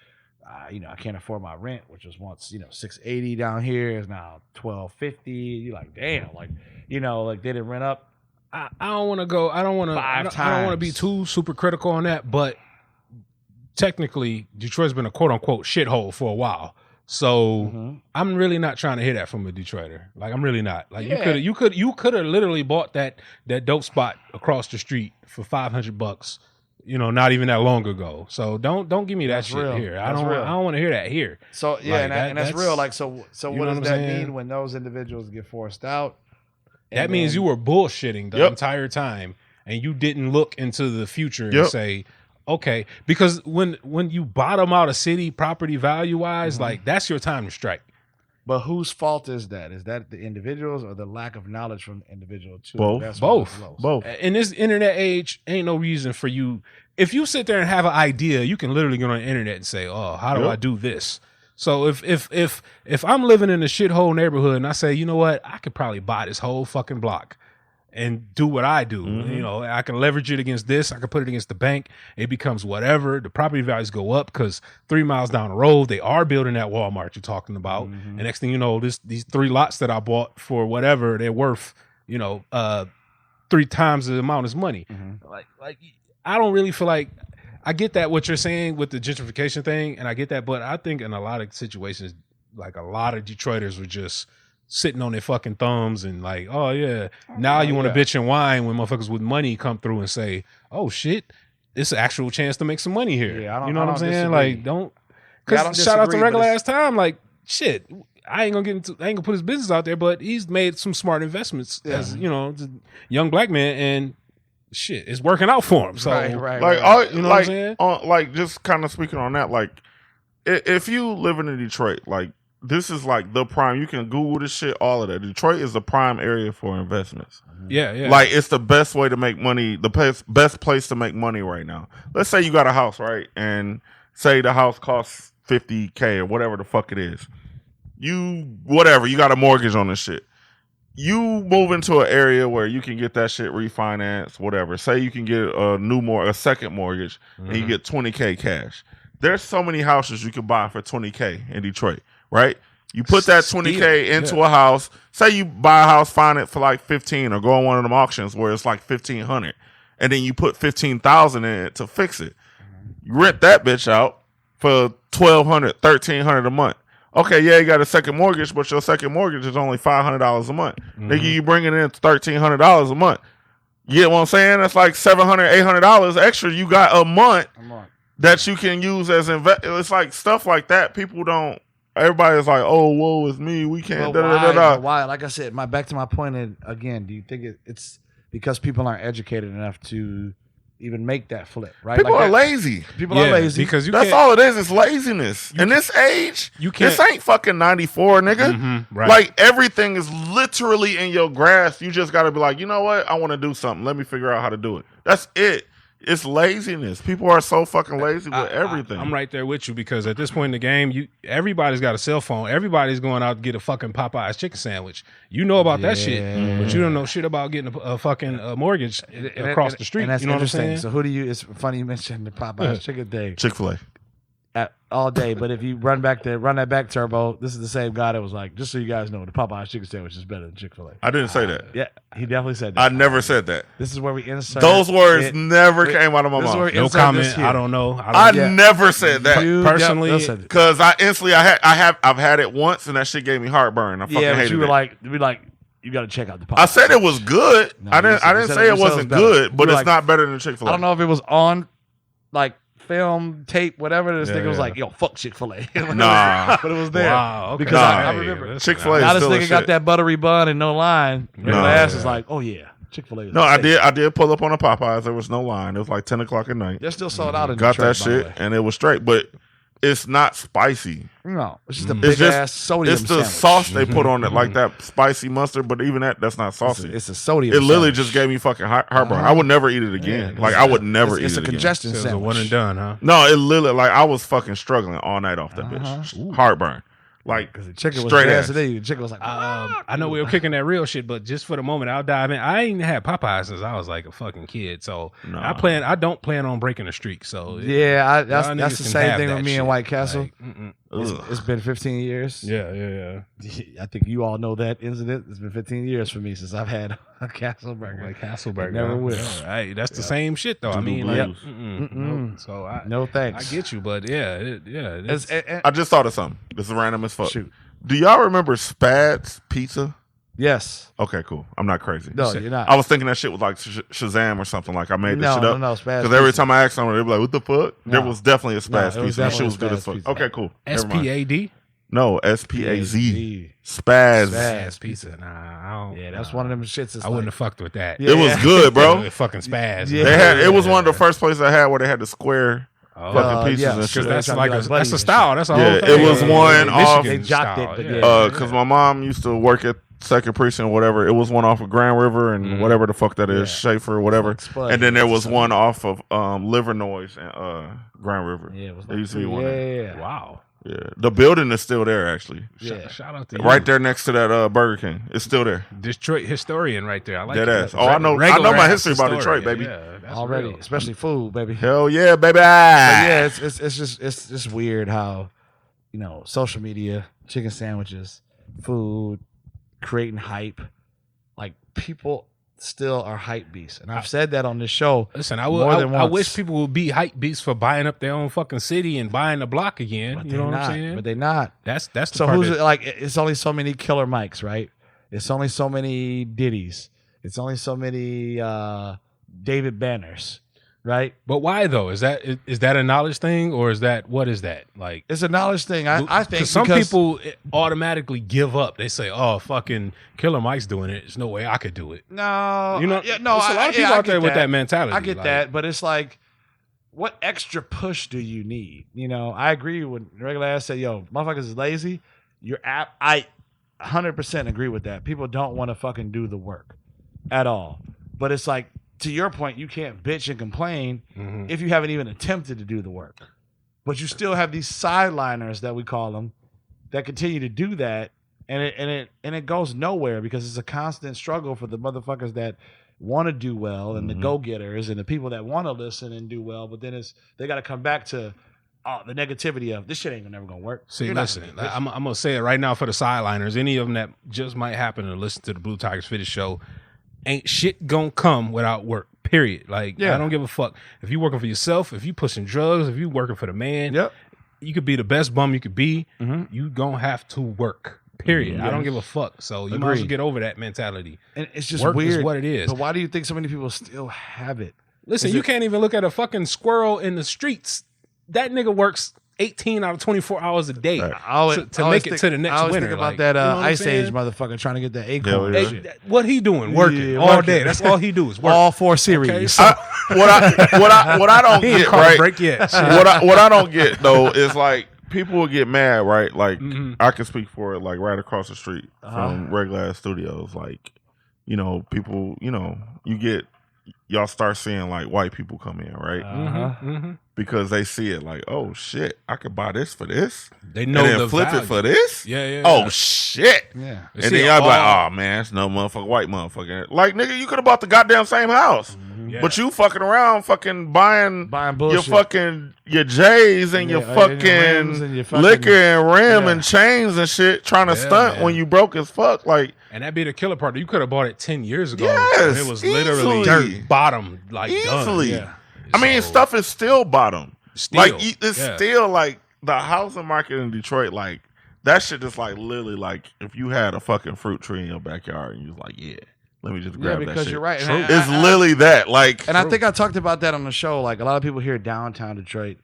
I can't afford my rent, which was once $680 down here is now $1,250. You're like, damn, like like they didn't rent up. I don't want to go. I don't want to. I don't want to be too super critical on that, but technically, Detroit's been a quote unquote shithole for a while. So I'm really not trying to hear that from a Detroiter. Like, I'm really not. Like, you could have literally bought that dope spot across the street for $500. Not even that long ago. So don't give me that That's shit real. here. That's real. I don't want to hear that here. So yeah, Like, and that's real. Like, so you what know does what I'm that saying? mean when those individuals get forced out? That means you were bullshitting the entire time, and you didn't look into the future and say, okay, because when you bottom out a city property value wise, like, that's your time to strike. But whose fault is that? Is that the individuals or the lack of knowledge from the individual too? Both. That's what Both. it's low. Both. In this internet age, ain't no reason for you. If you sit there and have an idea, you can literally get on the internet and say, oh, how do I do this? So if I'm living in a shithole neighborhood and I say, you know what, I could probably buy this whole fucking block and do what I do. Mm-hmm. You know, I can leverage it against this. I can put it against the bank. It becomes whatever. The property values go up because 3 miles down the road, they are building that Walmart you're talking about. Mm-hmm. And next thing you know, these 3 lots that I bought for whatever, they're worth, 3 times the amount as money. Mm-hmm. Like I don't really feel like, I get that what you're saying with the gentrification thing, and I get that, but I think in a lot of situations, like a lot of Detroiters were just sitting on their fucking thumbs and like, oh yeah, now you want to bitch and whine when motherfuckers with money come through and say, oh shit, it's an actual chance to make some money here. Yeah, you know what I'm saying? disagree. Like, don't, Yeah, I don't because shout out to disagree, regular but ass time, like shit. I ain't gonna put his business out there, but he's made some smart investments as the young black man, and shit, it's working out for him. So Like, you know what I'm saying? Like, just kind of speaking on that, like, if you living in Detroit, like, this is like the prime. You can Google this shit, all of that. Detroit is the prime area for investments. Yeah. Like, it's the best way to make money, the best place to make money right now. Let's say you got a house, right? And say the house costs $50K or whatever the fuck it is. You got a mortgage on this shit. You move into an area where you can get that shit refinanced, whatever. Say you can get a second mortgage, and you get $20K cash. There's so many houses you can buy for $20K in Detroit, right? You put that $20K into a house. Say you buy a house, find it for like $15,000, or go on one of them auctions where it's like $1,500, and then you put $15,000 in it to fix it. You rent that bitch out for $1,200, $1,300 a month. Okay, yeah, you got a second mortgage, but your second mortgage is only $500 a month. Nigga, you bringing in $1,300 a month. You get what I'm saying? That's like $700, $800 extra you got a month that you can use as invest. It's like stuff like that. People don't. Everybody's like, "Oh, woe is me. We can't." Why? Like I said, back to my point again. Do you think it's because people aren't educated enough to even make that flip? Right? People like are lazy. People are lazy because that's all it is. It's laziness. In this age, this ain't fucking 94, nigga. Right. Like, everything is literally in your grasp. You just got to be like, you know what? I want to do something. Let me figure out how to do it. That's it. It's laziness. People are so fucking lazy with everything. I'm right there with you because at this point in the game, everybody's got a cell phone. Everybody's going out to get a fucking Popeye's chicken sandwich. You know about that shit, but you don't know shit about getting a fucking mortgage across the street. And that's you know what I'm saying? So it's funny you mentioned the Popeye's chicken thing. Chick-fil-A. All day, but if you run that back, Turbo, this is the same guy that was like, just so you guys know, the Popeye's chicken sandwich is better than Chick-fil-A. I didn't say that. Yeah, he definitely said that. I never said that. This is where we insert those words never came out of my mouth. No comment. I don't know. I never said that personally because I've had it once and that shit gave me heartburn. I fucking hated you were it. like, you got to check out the Popeye's. I said it was good. No, I didn't say it wasn't good, but it's not better than Chick-fil-A. I don't know if it was on like film, tape, whatever. This nigga was like, yo, fuck Chick-fil-A. Nah. But it was there. Wow, okay. Because I remember Chick-fil-A now is this still nigga got that buttery bun and no line. Regular ass is like, oh yeah, Chick-fil-A. No, I did pull up on a Popeyes. There was no line. It was like 10 o'clock at night. They're still sold out in Got Detroit, that shit and it was straight, but it's not spicy. No, it's just a big ass sodium It's the sandwich. sauce they put on it, like that spicy mustard, but even that's not saucy. It's a sodium It literally sandwich. just gave me fucking heartburn. I would never eat it again. Like, I would never eat it again. It's a congestion It was sandwich. a one and done, huh? No, it literally, like, I was fucking struggling all night off that bitch. Heartburn. Like, Because the chicken was straight straight ass. today. The chicken was like, I know we were kicking that real shit, but just for the moment, I'll dive in. I ain't had Popeyes since I was like a fucking kid, so Nah. I don't plan on breaking a streak. So yeah, that's y'all the niggas can same have thing that with me and shit. White Castle. Like, It's been 15 years. yeah. I think you all know that incident. It's been 15 years for me since I've had a Castle Burger. Like Castleberg. Never will. Hey, that's the same shit though. I mean, Blues. like, Mm-mm. so I No thanks. I get you, but it's, I just thought of something. This is random as fuck. Shoot. Do y'all remember Spat's Pizza? Yes. Okay, cool. I'm not crazy. No, you're not. I was thinking that shit was like Shazam or something. Like, I made this shit up. No, Spaz. Because every time I asked someone, they'd be like, what the fuck? No. There was definitely a Spaz No, it was Pizza. That shit was definitely good as fuck. Spaz Pizza. Okay, cool. Never mind. SPAD. No, SPAZ. Spaz. Spaz Pizza. Nah, I don't. Yeah, that's one of them shits. That's I wouldn't have fucked with that. Yeah. It was good, bro. Fucking spaz. Yeah. It was one of the first places I had where they had the square Oh, fucking pizzas yeah, and because shit. that's Trying to like be a, like buddies that's a and style. That's a Yeah, whole it thing. was one off- They jocked it, but yeah. Because my mom used to work at Second Precinct or whatever. It was one off of Grand River and whatever the fuck that is, Schaefer or whatever. Spud. And then there was one off of Livernois and Grand River. Yeah, it was There used to be one. Yeah. Wow. Yeah, the building is still there actually. Yeah. Shout out to you. Right there next to that Burger King. It's still there. Detroit historian right there. I like Dead that. ass. Oh, I know Regular my ass history about historian. Detroit, baby. Yeah, that's Already, real. especially food, baby. Hell yeah, baby. But yeah, it's just weird how, social media, chicken sandwiches, food, creating hype, like people still are hype beasts, and I've said that on this show. Listen, I wish people would be hype beasts for buying up their own fucking city and buying the block again. But You know what not, I'm saying? But they're not. That's the So part who's that- like? It's only so many Killer Mikes, right? It's only so many Diddy's. It's only so many David Banners, right? But why though? Is that a knowledge thing or is that what is that like? It's a knowledge thing. I think some because people automatically give up. They say, "Oh, fucking Killer Mike's doing it. There's no way I could do it." No, You know, yeah, no. there's a lot of people I out there get with that mentality. I get like, that, but it's like, what extra push do you need? I agree with regular ass said, "Yo, motherfuckers is lazy." I 100% agree with that. People don't want to fucking do the work at all. But it's like, to your point, you can't bitch and complain Mhm. if you haven't even attempted to do the work. But you still have these sideliners that we call them that continue to do that, and it goes nowhere because it's a constant struggle for the motherfuckers that want to do well and the go-getters and the people that want to listen and do well, but then they got to come back to the negativity of this shit ain't never gonna work. See, You're not listen, gonna do this. I'm gonna say it right now for the sideliners. Any of them that just might happen to listen to the Blue Tigers Fitness show, ain't shit gonna come without work. Period. Like, Yeah. I don't give a fuck if you working for yourself, if you pushing drugs, if you working for the man. Yep. You could be the best bum you could be. Mhm. You gonna have to work. Period. I don't give a fuck. So you might as well Agreed. get over that mentality. And it's just Work weird. is what it is. But why do you think so many people still have it? Listen, Is you it- can't even look at a fucking squirrel in the streets. That nigga works 18 out of 24 hours a day Right. I always- to I always make it think- to the next I always winter. think about Like, that you know what I'm Ice Age saying? motherfucker trying to get that acorn. Yeah, Hey, shit. what he doing? Working Yeah, all working. day. That's all he do is work. All 4 series. Okay, so- What I don't He ain't get, caught a right? break yet. Shit. What I don't get though is like people will get mad, right? Like Mhm. I can speak for it, like right across the street Uh-huh. from Regular Ass Studios. Like, people, y'all start seeing like white people come in, right? Uh-huh. Mhm. Because they see it like, oh shit, I could buy this for this, They know and then the flip value. it for this. Yeah. Oh shit. Yeah. They And see then y'all be like, all- oh man, it's no motherfucker, white motherfucker. Like, nigga, you could have bought the goddamn same house. Yeah. But you fucking around fucking buying Buying your J's and Yeah, your and your fucking rims and your fucking- liquor and rim Yeah. and chains and shit, trying to Yeah, stunt man. when you broke as fuck. Like, And that be the killer part. You could have bought it 10 years ago. Yes, and it was literally easily. dirt bottom, like easily. done. I mean, So- stuff is still bottom. Still, Like, it's yeah. still like the housing market in Detroit. Like, that shit is like literally like if you had a fucking fruit tree in your backyard and you was like, yeah, let me just Yeah, grab that because shit. you're right. And True. It's literally that. Like, And I think I talked about that on the show. Like a lot of people hear downtown Detroit,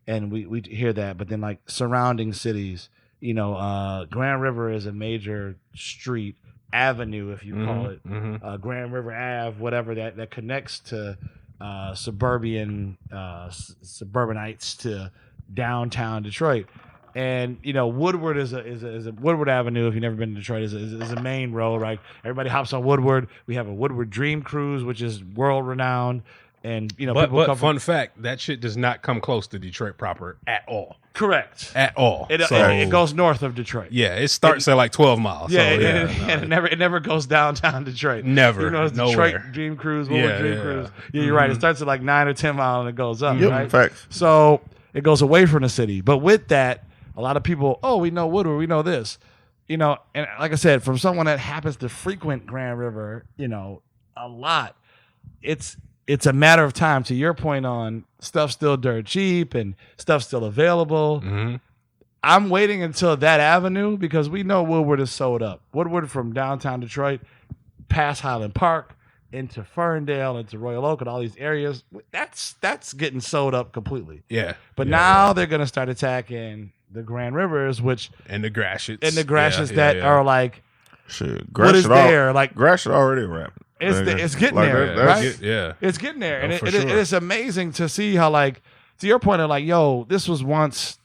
and we hear that, but then like surrounding cities, Grand River is a major street avenue, if you call it, Mhm. Grand River Ave, whatever that connects to suburbanites to downtown Detroit. And Woodward is a Woodward Avenue. If you've never been to Detroit, is a main road, right? Everybody hops on Woodward. We have a Woodward Dream Cruise, which is world renowned, and people But come fun fact, that shit does not come close to Detroit proper at all. correct. At all. It goes north of Detroit. Yeah, it starts at like 12 miles. Yeah, so, and it never goes downtown Detroit. Never, Even though it's nowhere. Detroit Dream Cruise, Woodward Yeah, Dream yeah. Cruise. Yeah, you're right. It starts at like 9 or 10 miles and it goes up. yep, Right? facts. So it goes away from the city. But with that, a lot of people, we know Woodward, we know this. And like I said, from someone that happens to frequent Grand River, a lot, it's a matter of time. To your point on stuff still dirt cheap and stuff still available. Mm-hmm. I'm waiting until that avenue because we know Woodward is sold up. Woodward from downtown Detroit, past Highland Park, into Ferndale, into Royal Oak, and all these areas. That's getting sold up completely. Yeah. But Yeah, now they're gonna start attacking the Grand Rivers, which and the Gratiot. and the Gratiot that are like, Shit, what is there? Like Grass should already rap. it's getting Like, there, that's- right? Yeah. It's getting there, and Oh, for it sure. is amazing to see how, like, to your point of like, yo, this was once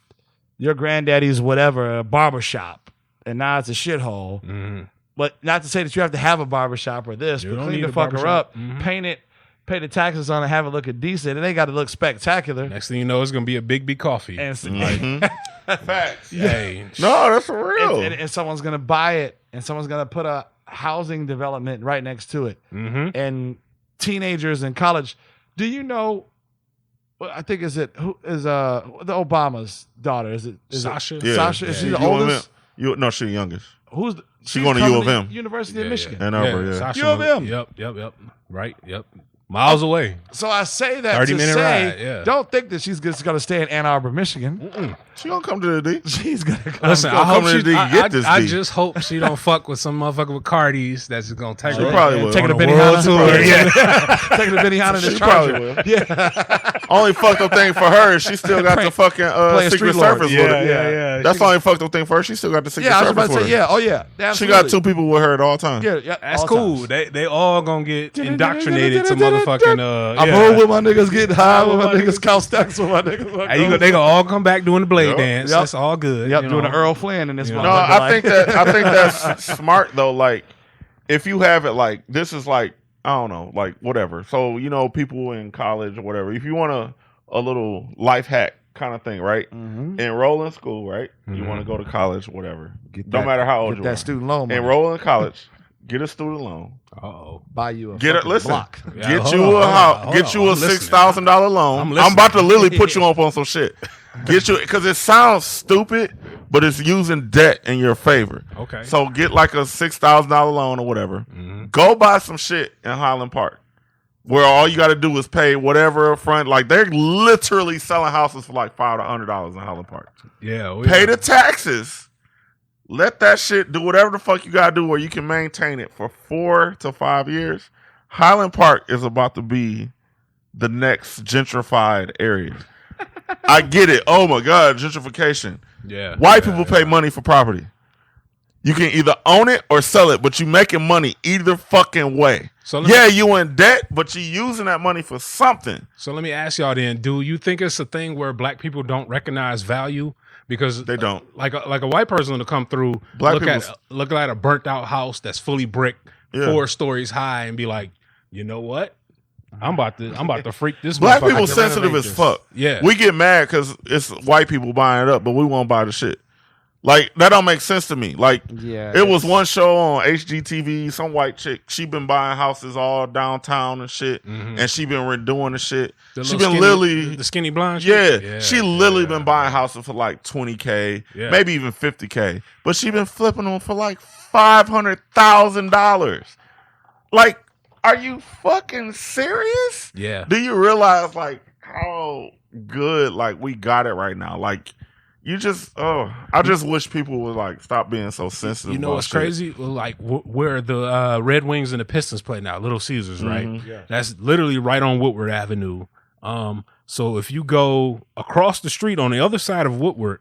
your granddaddy's whatever a barbershop, and now it's a shithole. Mm-hmm. But not to say that you have to have a barbershop or this, You but don't clean need the a fucker barbershop. up, Mhm. paint it, pay the taxes on it, have it looking decent. It ain't got to look spectacular. Next thing you know, it's gonna be a Big B coffee. And Mhm. Facts. Hey, No, that's for real. And someone's gonna buy it, and someone's gonna put a housing development right next to it. mm-hmm. And teenagers in college, do you know? I think who is the Obama's daughter? Is it Sasha? It Sasha? Is she the U of M. oldest? No, she's the youngest. Who's She going to U of M. University of Michigan. Ann Arbor, yeah. Sasha U of M. Yep. Right. Yep. Miles away. So I say that 30-minute to ride, say, yeah. don't think that she's just going to stay in Ann Arbor, Michigan. She gonna come to the D. She's going to come. Listen, gonna I hope come to she. the D and get this I D. just hope she don't fuck with some motherfucker with Cardis that's just gonna take She her. probably will. Taking a On a Benihana world tour. tour. Yeah. Taking a Benihana in She his probably charger. will. Yeah. Only fucked up thing for her is she still got the fucking Playing Secret Street Lord. Surface Yeah, with her. yeah. That's the only fucked up thing for her. She still got the Secret Yeah, I was Surface about to with say, her. yeah. Oh, yeah. She Absolutely. got 2 people with her at all times. Yeah, That's all cool. times. They all gonna get indoctrinated to motherfucking. I'm roll with my niggas, getting high with my niggas, count stacks with my niggas. Hey, they gonna all come back doing the blade Yep. dance. Yep. That's all good. Yep, you doing know. an Earl Flynn in this Yeah. motherfucker. No, I like- think that's smart though. Like, if you have it, like this is like I don't know, like whatever. So people in college or whatever. If you want a little life hack kind of thing, right? Mhm. Enroll in school, right? You Mhm. want to go to college, whatever. Get No that- matter how old get you that are. student loan money. Enroll in college. Get a student loan. Uh-oh. Buy you a Get it. fucking Listen. block. Yeah, Get hold you on, a hold house. on, Get hold you on. a I'm listening. $6,000 loan. I'm I'm about to listening. literally put you up on some shit. Get you because it sounds stupid, but it's using debt in your favor. Okay. So get like a $6,000 loan or whatever. Mhm. Go buy some shit in Highland Park, where all you got to do is pay whatever up front. Like they're literally selling houses for like $500 to $100 in Highland Park. Yeah. Pay the taxes. Let that shit do whatever the fuck you gotta do where you can maintain it for 4 to 5 years. Highland Park is about to be the next gentrified area. I get it. Oh my God, gentrification. Yeah. White people pay money for property. You can either own it or sell it, but you making money either fucking way. So let me- Yeah, you in debt, but you using that money for something. So let me ask y'all then: do you think it's a thing where black people don't recognize value because They don't. Like a white person to come through, Black look at a burnt out house that's fully bricked, Yeah. 4 stories high, and be like, you know what? I'm about to freak this. Black motherfucker people to sensitive renovate as this. fuck. Yeah, We get mad because it's white people buying it up, but we won't buy the shit. Like, that don't make sense to me. Like, Yeah, it was one show on HGTV, some white chick, she been buying houses all downtown and shit, and she been redoing the shit. The She little been skinny- literally, the skinny blonde. yeah, shit? she literally been buying houses for like 20K, Yeah. maybe even 50K, but she been flipping them for like $500,000. Like, are you fucking serious? Yeah. Do you realize like how good like we got it right now? Like you just I just wish people would like stop being so sensitive. You know about what's shit. crazy? Like where the Red Wings and the Pistons play now, Little Caesars, right? Mhm. Yeah. That's literally right on Woodward Avenue. So if you go across the street on the other side of Woodward,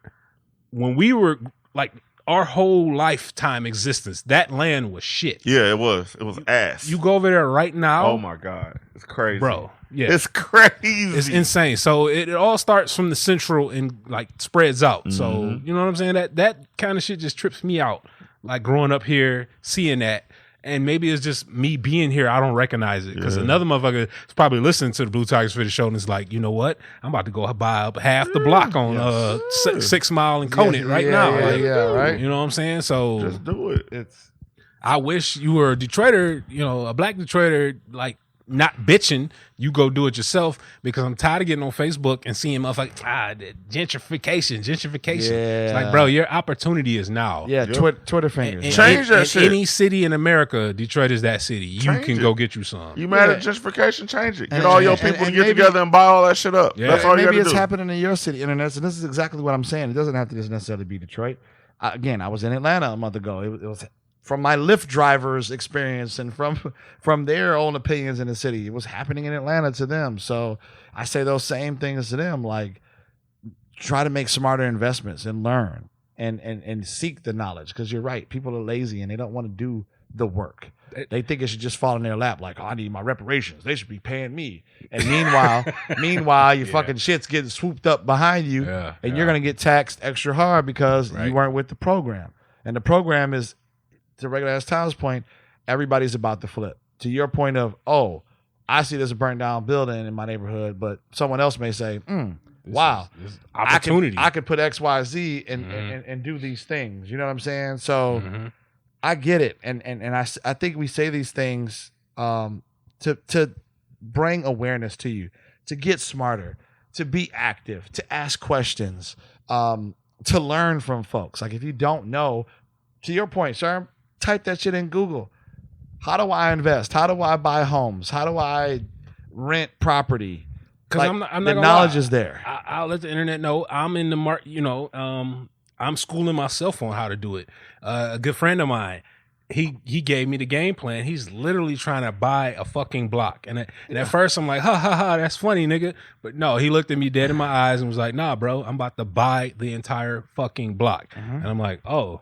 when we were like our whole lifetime existence, that land was shit. Yeah, it was ass. You go over there right now, oh my God, it's crazy, bro. Yeah, It's crazy. it's insane. So it all starts from the central and like spreads out. So Mm-hmm. you know what I'm saying? That kind of shit just trips me out. Like growing up here, seeing that. And maybe it's just me being here. I don't recognize it because another motherfucker is probably listening to the Blue Tigers for the show and is like, you know what? I'm about to go buy up half the block on 6 Mile and Conant right now. Like, right. you know what I'm saying? So Just do it. It's I wish you were a Detroiter, a black Detroiter, like not bitching. You go do it yourself because I'm tired of getting on Facebook and seeing motherfuckers, the gentrification. Yeah. It's like, bro, your opportunity is now. yeah. Twitter fingers. And- Change that in shit. Any city in America, Detroit is that city. You Change can it. go get you some. You mad Yeah. at gentrification? Change it. Get And- all your and- people and to get maybe- together and buy all that shit up. Yeah. That's all you got Maybe to it's do. happening in your city, internet. And this is exactly what I'm saying. It doesn't have to just necessarily be Detroit. Again, I was in Atlanta a month ago. It was from my Lyft drivers' experience and from their own opinions in the city. It was happening in Atlanta to them. So I say those same things to them. Like, try to make smarter investments and learn and seek the knowledge. Because you're right. People are lazy and they don't want to do the work. They think it should just fall in their lap. Like, I need my reparations. They should be paying me. And meanwhile, your fucking shit's getting swooped up behind you, Yeah, and you're gonna get taxed extra hard because Right. you weren't with the program. And the program is, to regular ass Tom's point, everybody's about to flip. To your point of, I see this burnt down building in my neighborhood, but someone else may say, wow, this opportunity. I could put X, Y, Z and do these things. You know what I'm saying? So I get it, and I think we say these things to bring awareness to you, to get smarter, to be active, to ask questions, to learn from folks. Like if you don't know, to your point, sir, type that shit in Google. How do I invest? How do I buy homes? How do I rent property? Because like, I'm not the knowledge is there. I'll let the internet know I'm in the market. I'm schooling myself on how to do it. A good friend of mine, he gave me the game plan. He's literally trying to buy a fucking block. And at first I'm like, ha ha ha, that's funny, nigga. But no, he looked at me dead in my eyes and was like, nah, bro, I'm about to buy the entire fucking block. And I'm like, oh,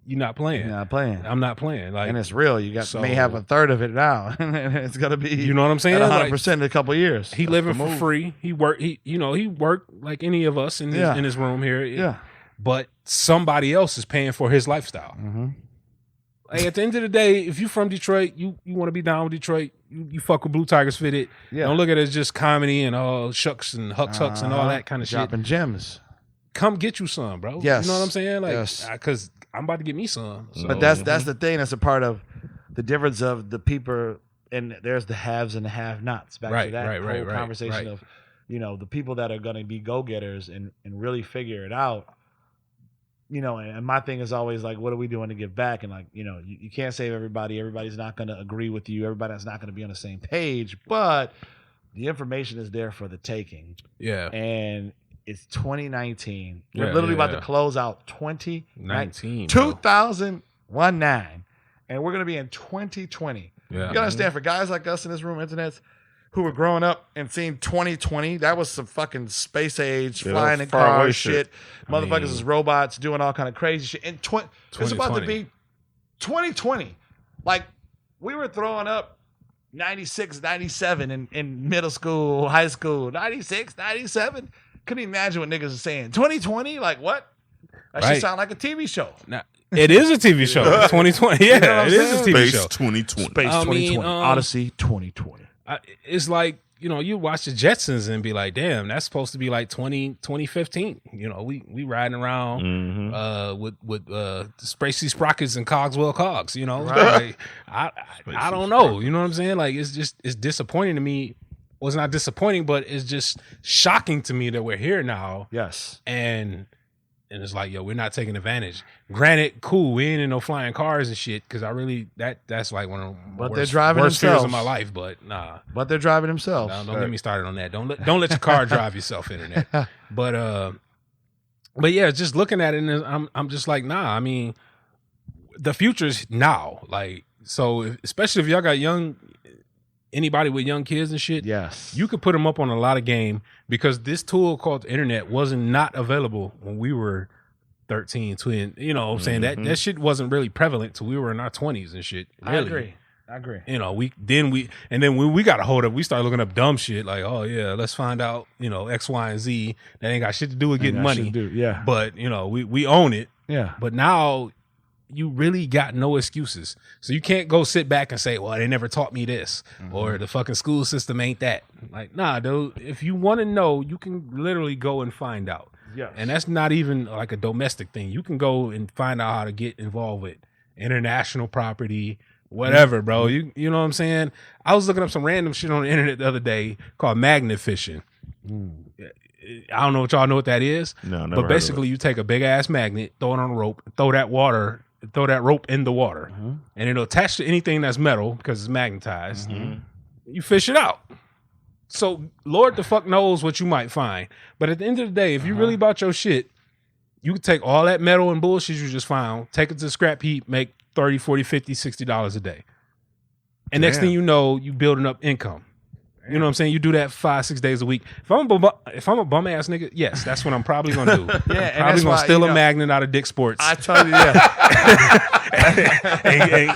you're not playing. You're not playing. I'm not playing. Like, and it's real. You may have a third of it now. It's gonna be, you know what I'm saying? At 100% in a couple of years. He living for free. He worked like any of us in his room here. Yeah. But somebody else is paying for his lifestyle. Like at the end of the day, if you from Detroit, you want to be down with Detroit, you fuck with Blue Tigers Fitted. Yeah. Don't look at it as just comedy and shucks and hucks and all that kind of shit. Dropping gems. Come get you some, bro. Yes. You know what I'm saying? Like, because I'm about to get me some. So. But that's the thing. That's a part of the difference of the people, and there's the haves and the have-nots. Back to that whole conversation of, the people that are going to be go-getters and really figure it out. And my thing is always like, what are we doing to give back? And like, you can't save everybody. Everybody's not going to agree with you. Everybody's not going to be on the same page. But the information is there for the taking. Yeah. And it's 2019. We're literally about to close out 2019. 2019. And we're going to be in 2020. Yeah. You got to understand, for guys like us in this room, internets, who were growing up and seeing 2020, that was some fucking space age, flying in cars shit. Motherfuckers is robots doing all kind of crazy shit. And it's about to be 2020. Like, we were throwing up 96, 97 in middle school, high school. 96, 97. Couldn't imagine what niggas are saying. 2020? Like, what? That should sound like a TV show. Now, it is a TV show. 2020. Yeah, it is a TV Space show. 2020. Space 2020. Odyssey 2020. It's like, you watch the Jetsons and be like, damn, that's supposed to be like 2015. We riding around with Spacey Sprockets and Cogswell Cogs, Right. Like, I don't know. You know what I'm saying? Like, it's disappointing to me. Well, it's not disappointing, but it's just shocking to me that we're here now. Yes. And it's like, yo, we're not taking advantage. Granted, cool, we ain't in no flying cars and shit, because I really, that's like one of the worst fears of my life, but nah. But they're driving themselves. No, don't get me started on that. Don't let your car drive yourself, internet. But yeah, just looking at it, and I'm just like, nah, I mean, the future's now. Like, so especially if y'all got anybody with young kids and shit, yes, you could put them up on a lot of game, because this tool called the internet wasn't not available when we were 13, 20. You know what I'm saying? That shit wasn't really prevalent till we were in our 20s and shit. Really. I agree. Then when we got a hold of, we started looking up dumb shit like, oh yeah, let's find out, X, Y, and Z. That ain't got shit to do with getting money. Yeah. But we own it. Yeah. But now you really got no excuses. So you can't go sit back and say, well, they never taught me this, or the fucking school system ain't that. Like, nah, dude, if you want to know, you can literally go and find out. Yeah. And that's not even like a domestic thing. You can go and find out how to get involved with international property, whatever, bro. You know what I'm saying? I was looking up some random shit on the internet the other day called magnet fishing. I don't know if y'all know what that is. No, never. But basically, you take a big ass magnet, throw it on a rope, throw that rope in the water, and it'll attach to anything that's metal because it's magnetized. You fish it out. So Lord the fuck knows what you might find. But at the end of the day, if you really about your shit, you can take all that metal and bullshit you just found, take it to the scrap heap, make $30, $40, $50, $60 a day. And next thing you know, you building up income. You know what I'm saying? You do that 5-6 days a week. If I'm a bum ass nigga, yes, that's what I'm probably gonna do. Yeah, probably gonna steal a magnet out of Dick Sports. I tell you,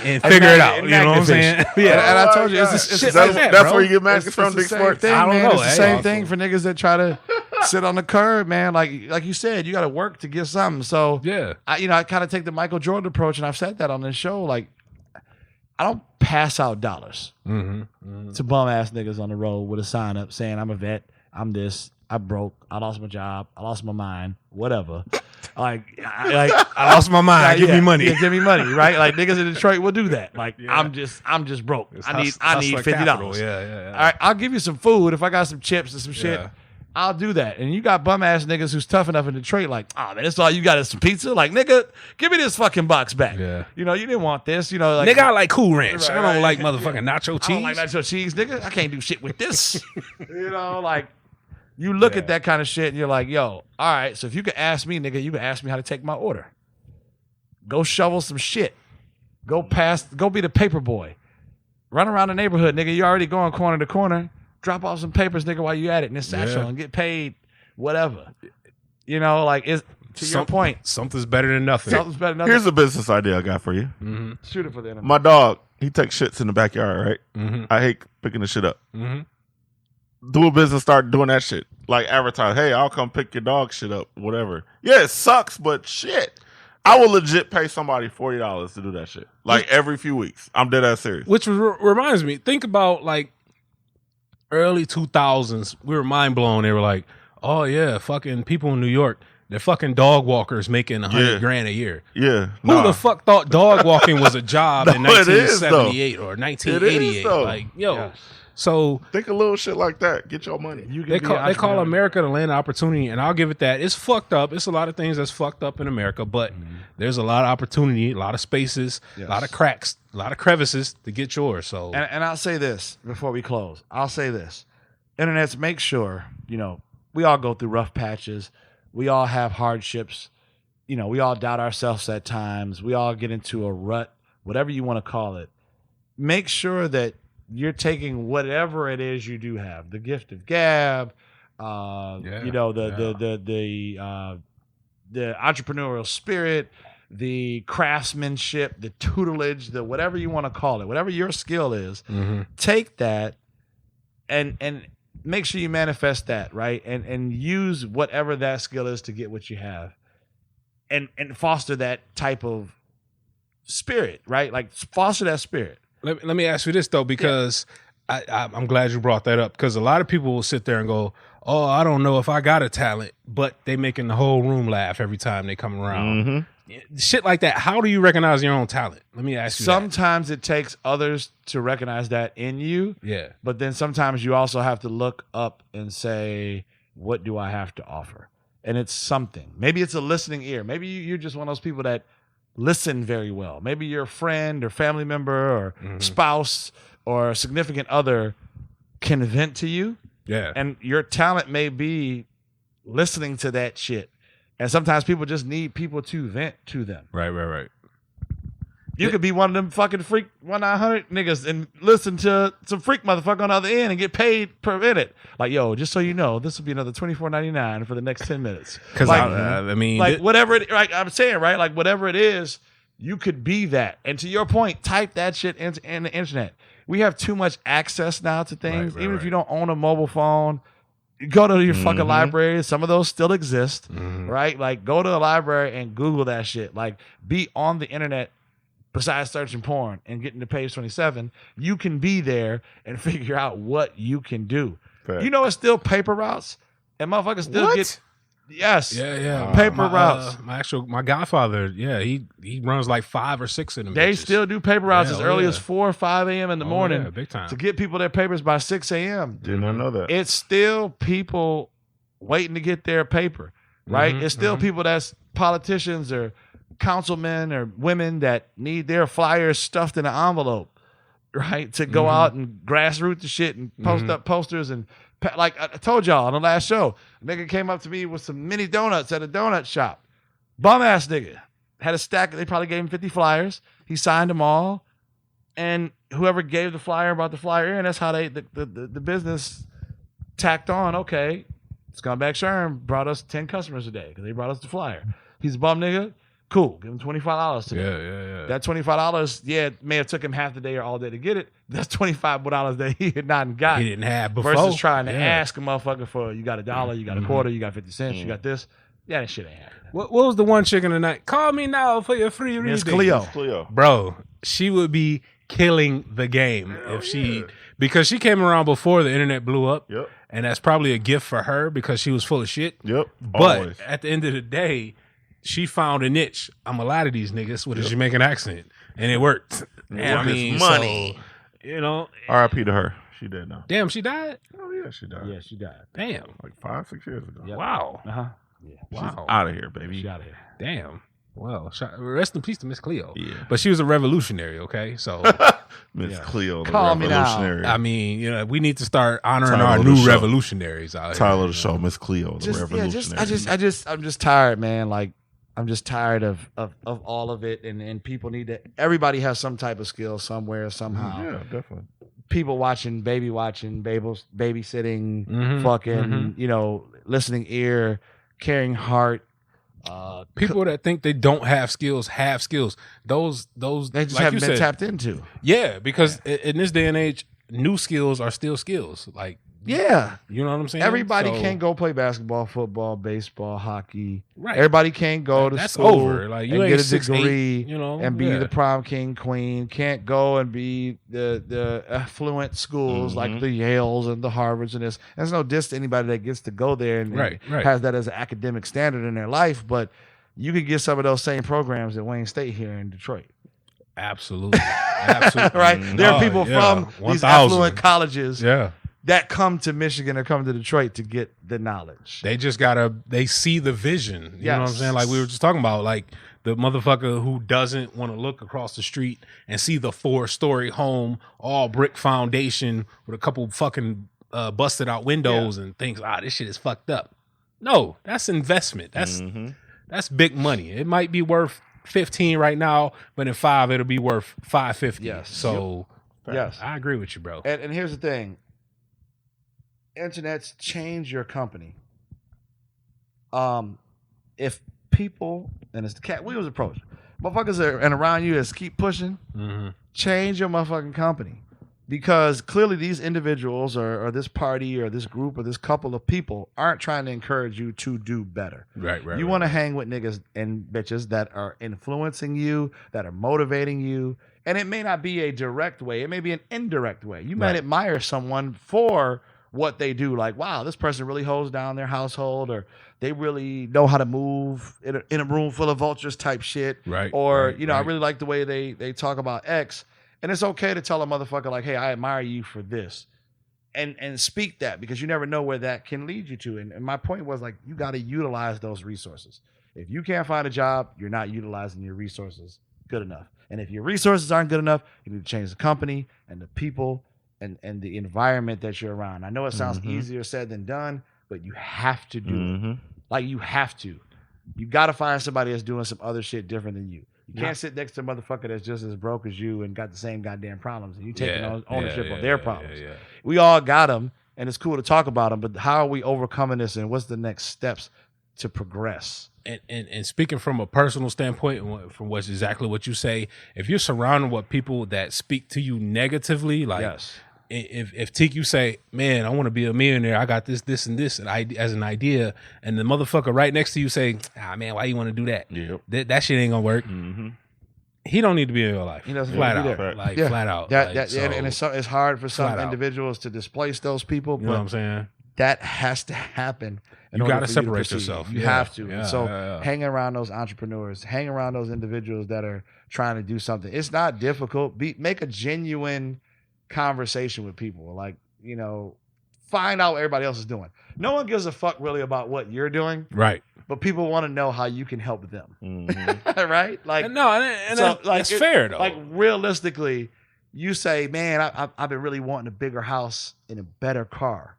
and figure it out. You know what I'm saying? Yeah, and I told you, it's shit like that, that's bro. where you get magnets from, Dick Sports. I don't know. It's the same thing for niggas that try to sit on the curb, man. Like you said, you got to work to get something. So yeah, I kind of take the Michael Jordan approach, and I've said that on this show. Like, I don't pass out dollars to bum ass niggas on the road with a sign up saying I'm a vet, I'm this. I broke. I lost my job. I lost my mind. Whatever. I lost my mind. Give me money. Yeah, give me money. Right? Like niggas in Detroit will do that. Like Yeah. I'm just broke. It's I need hustler $50. capital. Yeah. All right, I'll give you some food if I got some chips and some shit. Yeah. I'll do that. And you got bum ass niggas who's tough enough in Detroit, like, oh man, that's all you got is some pizza. Like, nigga, give me this fucking box back. Yeah. You know, you didn't want this. You know, like Nigga, I like Cool Ranch. Right, I don't right. like motherfucking nacho cheese. I don't like nacho cheese, nigga. I can't do shit with this. You know, like you look at that kind of shit and you're like, yo, all right, so if you can ask me, nigga, you can ask me how to take my order. Go shovel some shit. Go be the paper boy. Run around the neighborhood, nigga. You already going corner to corner. Drop off some papers, nigga, while you at it in this satchel and get paid whatever. You know, like it's to your point. Something's better than nothing. Something's better than nothing. Here's a business idea I got for you. Mm-hmm. Shoot it for the enemy. My dog, he takes shits in the backyard, right? Mm-hmm. I hate picking the shit up. Mm-hmm. Do a business, start doing that shit. Like advertise, hey, I'll come pick your dog shit up, whatever. Yeah, it sucks, but shit. I will legit pay somebody $40 to do that shit. Like every few weeks. I'm dead ass serious. Which reminds me, think about like early 2000s. We were mind blown. They were like, oh yeah, fucking people in New York, they're fucking dog walkers making $100 grand a year. Yeah. Who the fuck thought dog walking was a job in No, it is, 1978 or 1988? though. Like, yo. Yes. So Think a little shit like that. Get your money. You can they be call entrepreneur. America the land of opportunity, and I'll give it that. It's fucked up. It's a lot of things that's fucked up in America, but there's a lot of opportunity, a lot of spaces, a lot of cracks, a lot of crevices to get yours. So And I'll say this before we close. I'll say this. Internets, make sure, you know, we all go through rough patches. We all have hardships. You know, we all doubt ourselves at times. We all get into a rut, whatever you want to call it. Make sure that you're taking whatever it is you do have, the gift of gab, you know, the entrepreneurial spirit, the craftsmanship, the tutelage, the whatever you want to call it, whatever your skill is, take that and make sure you manifest that, right? And use whatever that skill is to get what you have. And foster that type of spirit, right? Like foster that spirit. let me ask you this though, because I'm glad you brought that up, because a lot of people will sit there and go, oh, I don't know if I got a talent, but they making the whole room laugh every time they come around. Shit like that. How do you recognize your own talent? Let me ask you Sometimes it takes others to recognize that in you. Yeah. But then sometimes you also have to look up and say, what do I have to offer? And it's something. Maybe it's a listening ear. Maybe you're just one of those people that listen very well. Maybe your friend or family member or spouse or significant other can vent to you. Yeah. And your talent may be listening to that shit. And sometimes people just need people to vent to them. Right. You could be one of them fucking freak 1-900 niggas and listen to some freak motherfucker on the other end and get paid per minute. Like, yo, just so you know, this will be another $24.99 for the next 10 minutes. Because like, I mean, like whatever it, like I'm saying, right? Like whatever it is, you could be that. And to your point, type that shit in the internet. We have too much access now to things. Even if you don't own a mobile phone, you go to your fucking library. Some of those still exist, right? Like go to the library and Google that shit. Like be on the internet. Besides searching porn and getting to page 27, you can be there and figure out what you can do. Fair. You know, it's still paper routes, and motherfuckers still get yes, paper routes. My godfather, he runs like 5 or 6 of them. They bitches. still do paper routes Yeah, as oh, early yeah. as 4 or 5 a.m. in the morning big time. to get people their papers by 6 a.m. Did not know that. It's still people waiting to get their paper, right? It's still people that's politicians or councilmen or women that need their flyers stuffed in an envelope, right? To go out and grassroots the shit and post up posters and like I told y'all on the last show, a nigga came up to me with some mini donuts at a donut shop. Bum ass nigga. Had a stack, they probably gave him 50 flyers. He signed them all. And whoever gave the flyer brought the flyer in. That's how the business tacked on, okay, Scumbag Sherm brought us 10 customers a day because they brought us the flyer. He's a bum nigga. Cool. Give him $25 today. Yeah. That $25, may have took him half the day or all day to get it. That's $25 that he had not got. He didn't have before. Versus trying to ask a motherfucker for, you got $1, you got a quarter, you got 50 cents, you got this. Yeah, that shit ain't happening. What was the one chick in the night? Call me now for your free reading. It's Cleo. Cleo. Bro, she would be killing the game if she, because she came around before the internet blew up. Yep. And that's probably a gift for her because she was full of shit. Yep. But Always. at the end of the day, she found a niche. I'm a lot of these niggas with a Jamaican accent. And it worked. And I mean, money. So, you know. R.I.P. to her. She dead now. Damn, she died? Oh, yeah, she died. Yeah, she died. Damn. Like 5-6 years ago. Yep. Wow. Uh-huh. Yeah. Wow. Out of here, baby. She out of here. Damn. Well, rest in peace to Miss Cleo. Yeah. But she was a revolutionary, okay? So, Miss Cleo, the Call me now. revolutionary. I mean, you know, we need to start honoring Title our of the new show. revolutionaries out here. Title of the show, Miss Cleo, the revolutionary. I'm just tired, man. Like, I'm just tired of all of it, and people need to. Everybody has some type of skill somewhere, somehow. Yeah, definitely. People babysitting, Mhm, fucking, you know, listening ear, caring heart. People that think they don't have skills have skills. Those They just like haven't you been said, tapped into. Yeah, because in this day and age, new skills are still skills. Like, Yeah. you know what I'm saying? Everybody So, can't go play basketball, football, baseball, hockey. Right. Everybody can't go to That's school over. Like, you and ain't get a 6'8", degree, you know, and be yeah. the prom king, queen. Can't go and be the affluent schools like the Yales and the Harvards and this. There's no diss to anybody that gets to go there and Right. has that as an academic standard in their life. But you could get some of those same programs at Wayne State here in Detroit. Absolutely. Absolutely. Right? There are people from these affluent colleges that come to Michigan or come to Detroit to get the knowledge. They just they see the vision. You know what I'm Yes. saying? Like we were just talking about, like the motherfucker who doesn't want to look across the street and see the 4-story home, all brick foundation with a couple fucking busted out windows and thinks, this shit is fucked up. No, that's investment. That's big money. It might be worth 15 right now, but in 5 it'll be worth 550. Yes. So Yes. I agree with you, bro. And here's the thing. Internet's change your company. If people, and it's the Cat Williams approach, motherfuckers and around you is keep pushing, change your motherfucking company. Because clearly these individuals or this party or this group or this couple of people aren't trying to encourage you to do better. Right. You want to hang with niggas and bitches that are influencing you, that are motivating you. And it may not be a direct way. It may be an indirect way. You might admire someone for what they do. Like, wow, this person really holds down their household, or they really know how to move in a room full of vultures type shit. Right. Or, I really like the way they talk about X. And it's okay to tell a motherfucker like, hey, I admire you for this. And speak that, because you never know where that can lead you to. And my point was, like, you got to utilize those resources. If you can't find a job, you're not utilizing your resources good enough. And if your resources aren't good enough, you need to change the company and the people and the environment that you're around. I know it sounds easier said than done, but you have to do it. Like, you have to. You got to find somebody that's doing some other shit different than you. You can't sit next to a motherfucker that's just as broke as you and got the same goddamn problems, and you taking ownership of their problems. We all got them, and it's cool to talk about them, but how are we overcoming this, and what's the next steps to progress? And speaking from a personal standpoint, and from what's exactly what you say, if you're surrounded with people that speak to you negatively, like if you say, man, I want to be a millionaire, I got this, and this, and as an idea, and the motherfucker right next to you say, man, why you want to do that? That shit ain't gonna work. He don't need to be in your life. He doesn't flat need to out, be there. like flat out. And it's hard for some individuals to displace those people. You know what I'm saying? That has to happen. You got to separate yourself. You have to. And so hang around those entrepreneurs, hang around those individuals that are trying to do something. It's not difficult. Make a genuine conversation with people. Like, find out what everybody else is doing. No one gives a fuck really about what you're doing. Right. But people want to know how you can help them. Right? Like, that's fair though. Like, realistically, you say, man, I've been really wanting a bigger house and a better car.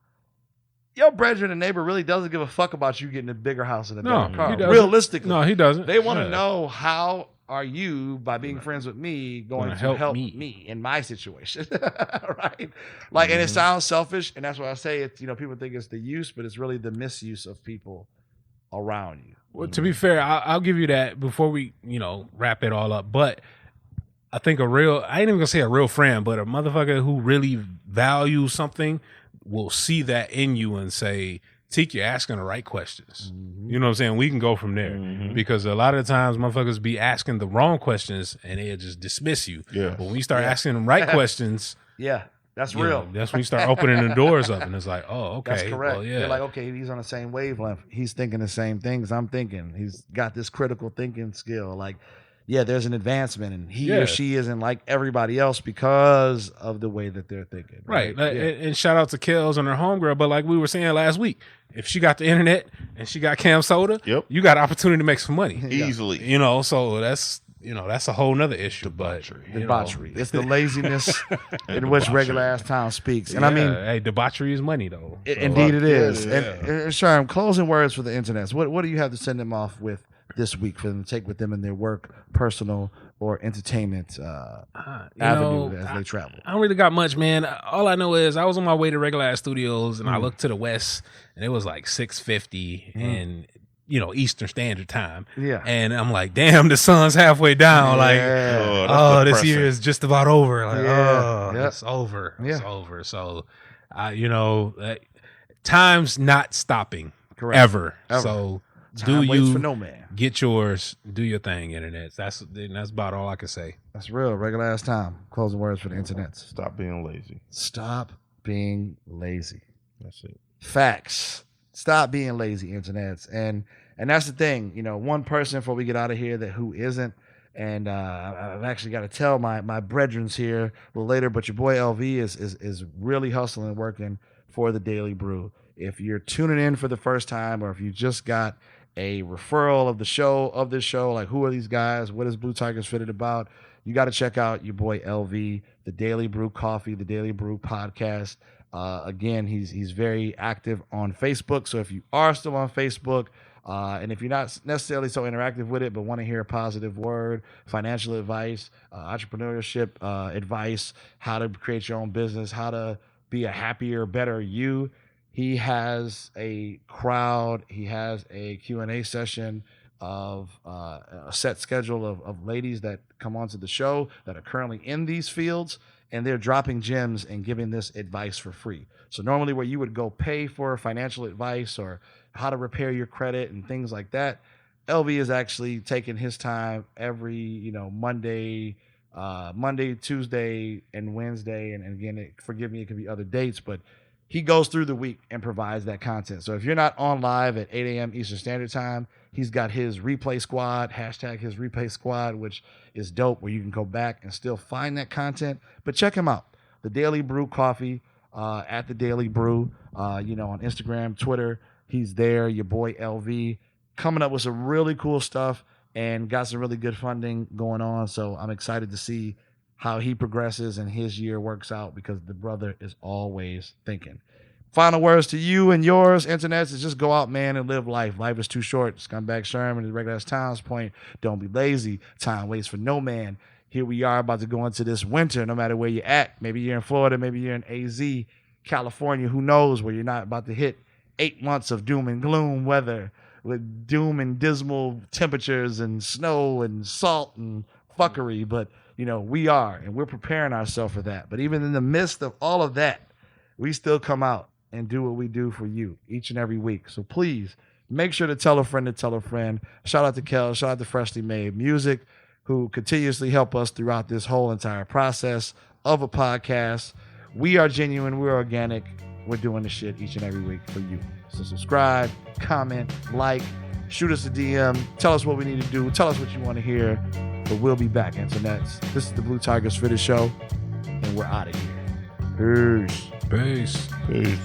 Your brethren and neighbor really doesn't give a fuck about you getting a bigger house and a better car. Realistically. No, he doesn't. They want to know, how are you, by being friends with me, going to help me in my situation? Right? Like, and it sounds selfish, and that's why I say it's, people think it's the use, but it's really the misuse of people around you. Well, to be fair, I'll give you that before we, wrap it all up. But I think I ain't even gonna say a real friend, but a motherfucker who really values something will see that in you and say, Teak, you're asking the right questions. You know what I'm saying? We can go from there. Because a lot of the times motherfuckers be asking the wrong questions and they'll just dismiss you. But when you start asking them right questions, That's you real. know, that's when you start opening the doors up, and it's like, oh, okay, That's correct. well, yeah, They're like, okay, he's on the same wavelength. He's thinking the same things I'm thinking. He's got this critical thinking skill. Like, yeah, there's an advancement, and he or she isn't like everybody else because of the way that they're thinking. Right. And shout out to Kels and her homegirl. But like we were saying last week, if she got the internet and she got Cam Soda, you got an opportunity to make some money easily. You know, so that's a whole nother issue. Debauchery. It's the laziness in which regular ass town speaks. And I mean, hey, debauchery is money though. Indeed it is. Yeah. And Sharm, closing words for the internet. What do you have to send them off with this week for them to take with them in their work, personal, or entertainment avenue as they travel? I don't really got much, man. All I know is I was on my way to Regular Ass Studios, and I looked to the west, and it was like 6:50 and Eastern Standard Time. Yeah. And I'm like, damn, the sun's halfway down. Yeah. Like, this year is just about over. Like, Yeah. it's over. Yeah. It's over. So, time's not stopping. Correct. Ever. Ever. So Time waits for no man. Get yours. Do your thing, internet. That's about all I can say. That's real. Regular ass time. Closing words for the internet. Stop being lazy. Stop being lazy. That's it. Facts. Stop being lazy, internets. And that's the thing. One person before we get out of here who isn't. And I've actually got to tell my brethrens here a little later, but your boy LV is really hustling and working for the Daily Brew. If you're tuning in for the first time, or if you just got a referral of this show, like who are these guys? What is Blue Tigers Fitted about? You got to check out your boy LV, the Daily Brew Coffee, the Daily Brew Podcast. Again, he's very active on Facebook. So if you are still on Facebook, and if you're not necessarily so interactive with it, but want to hear a positive word, financial advice, entrepreneurship advice, how to create your own business, how to be a happier, better you, he has a crowd. He has a Q&A session of a set schedule of ladies that come onto the show that are currently in these fields, and they're dropping gems and giving this advice for free. So normally where you would go pay for financial advice or how to repair your credit and things like that, LV is actually taking his time every Monday, Tuesday, and Wednesday. And again, forgive me, it could be other dates, but he goes through the week and provides that content. So if you're not on live at 8 a.m. Eastern Standard Time, he's got his replay squad, hashtag his replay squad, which is dope, where you can go back and still find that content. But check him out, the Daily Brew Coffee, at the Daily Brew, on Instagram, Twitter. He's there. Your boy LV coming up with some really cool stuff and got some really good funding going on. So I'm excited to see how he progresses and his year works out, because the brother is always thinking. Final words to you and yours, internets, is just go out, man, and live life. Life is too short. Scumbag Sherman, the regular Towns Point. Don't be lazy. Time waits for no man. Here we are about to go into this winter, no matter where you're at. Maybe you're in Florida, maybe you're in AZ, California, who knows, where you're not about to hit 8 months of doom and gloom weather with doom and dismal temperatures and snow and salt and fuckery. But we are, and we're preparing ourselves for that. But even in the midst of all of that, we still come out and do what we do for you each and every week. So please make sure to tell a friend to tell a friend. Shout out to Kel, shout out to Freshly Made Music, who continuously help us throughout this whole entire process of a podcast. We are genuine, we're organic, we're doing this shit each and every week for you. So subscribe, comment, like, shoot us a DM, tell us what we need to do, tell us what you want to hear. But we'll be back, internets. This is the Blue Tigers Fitted Show, and we're out of here. Peace. Peace. Peace.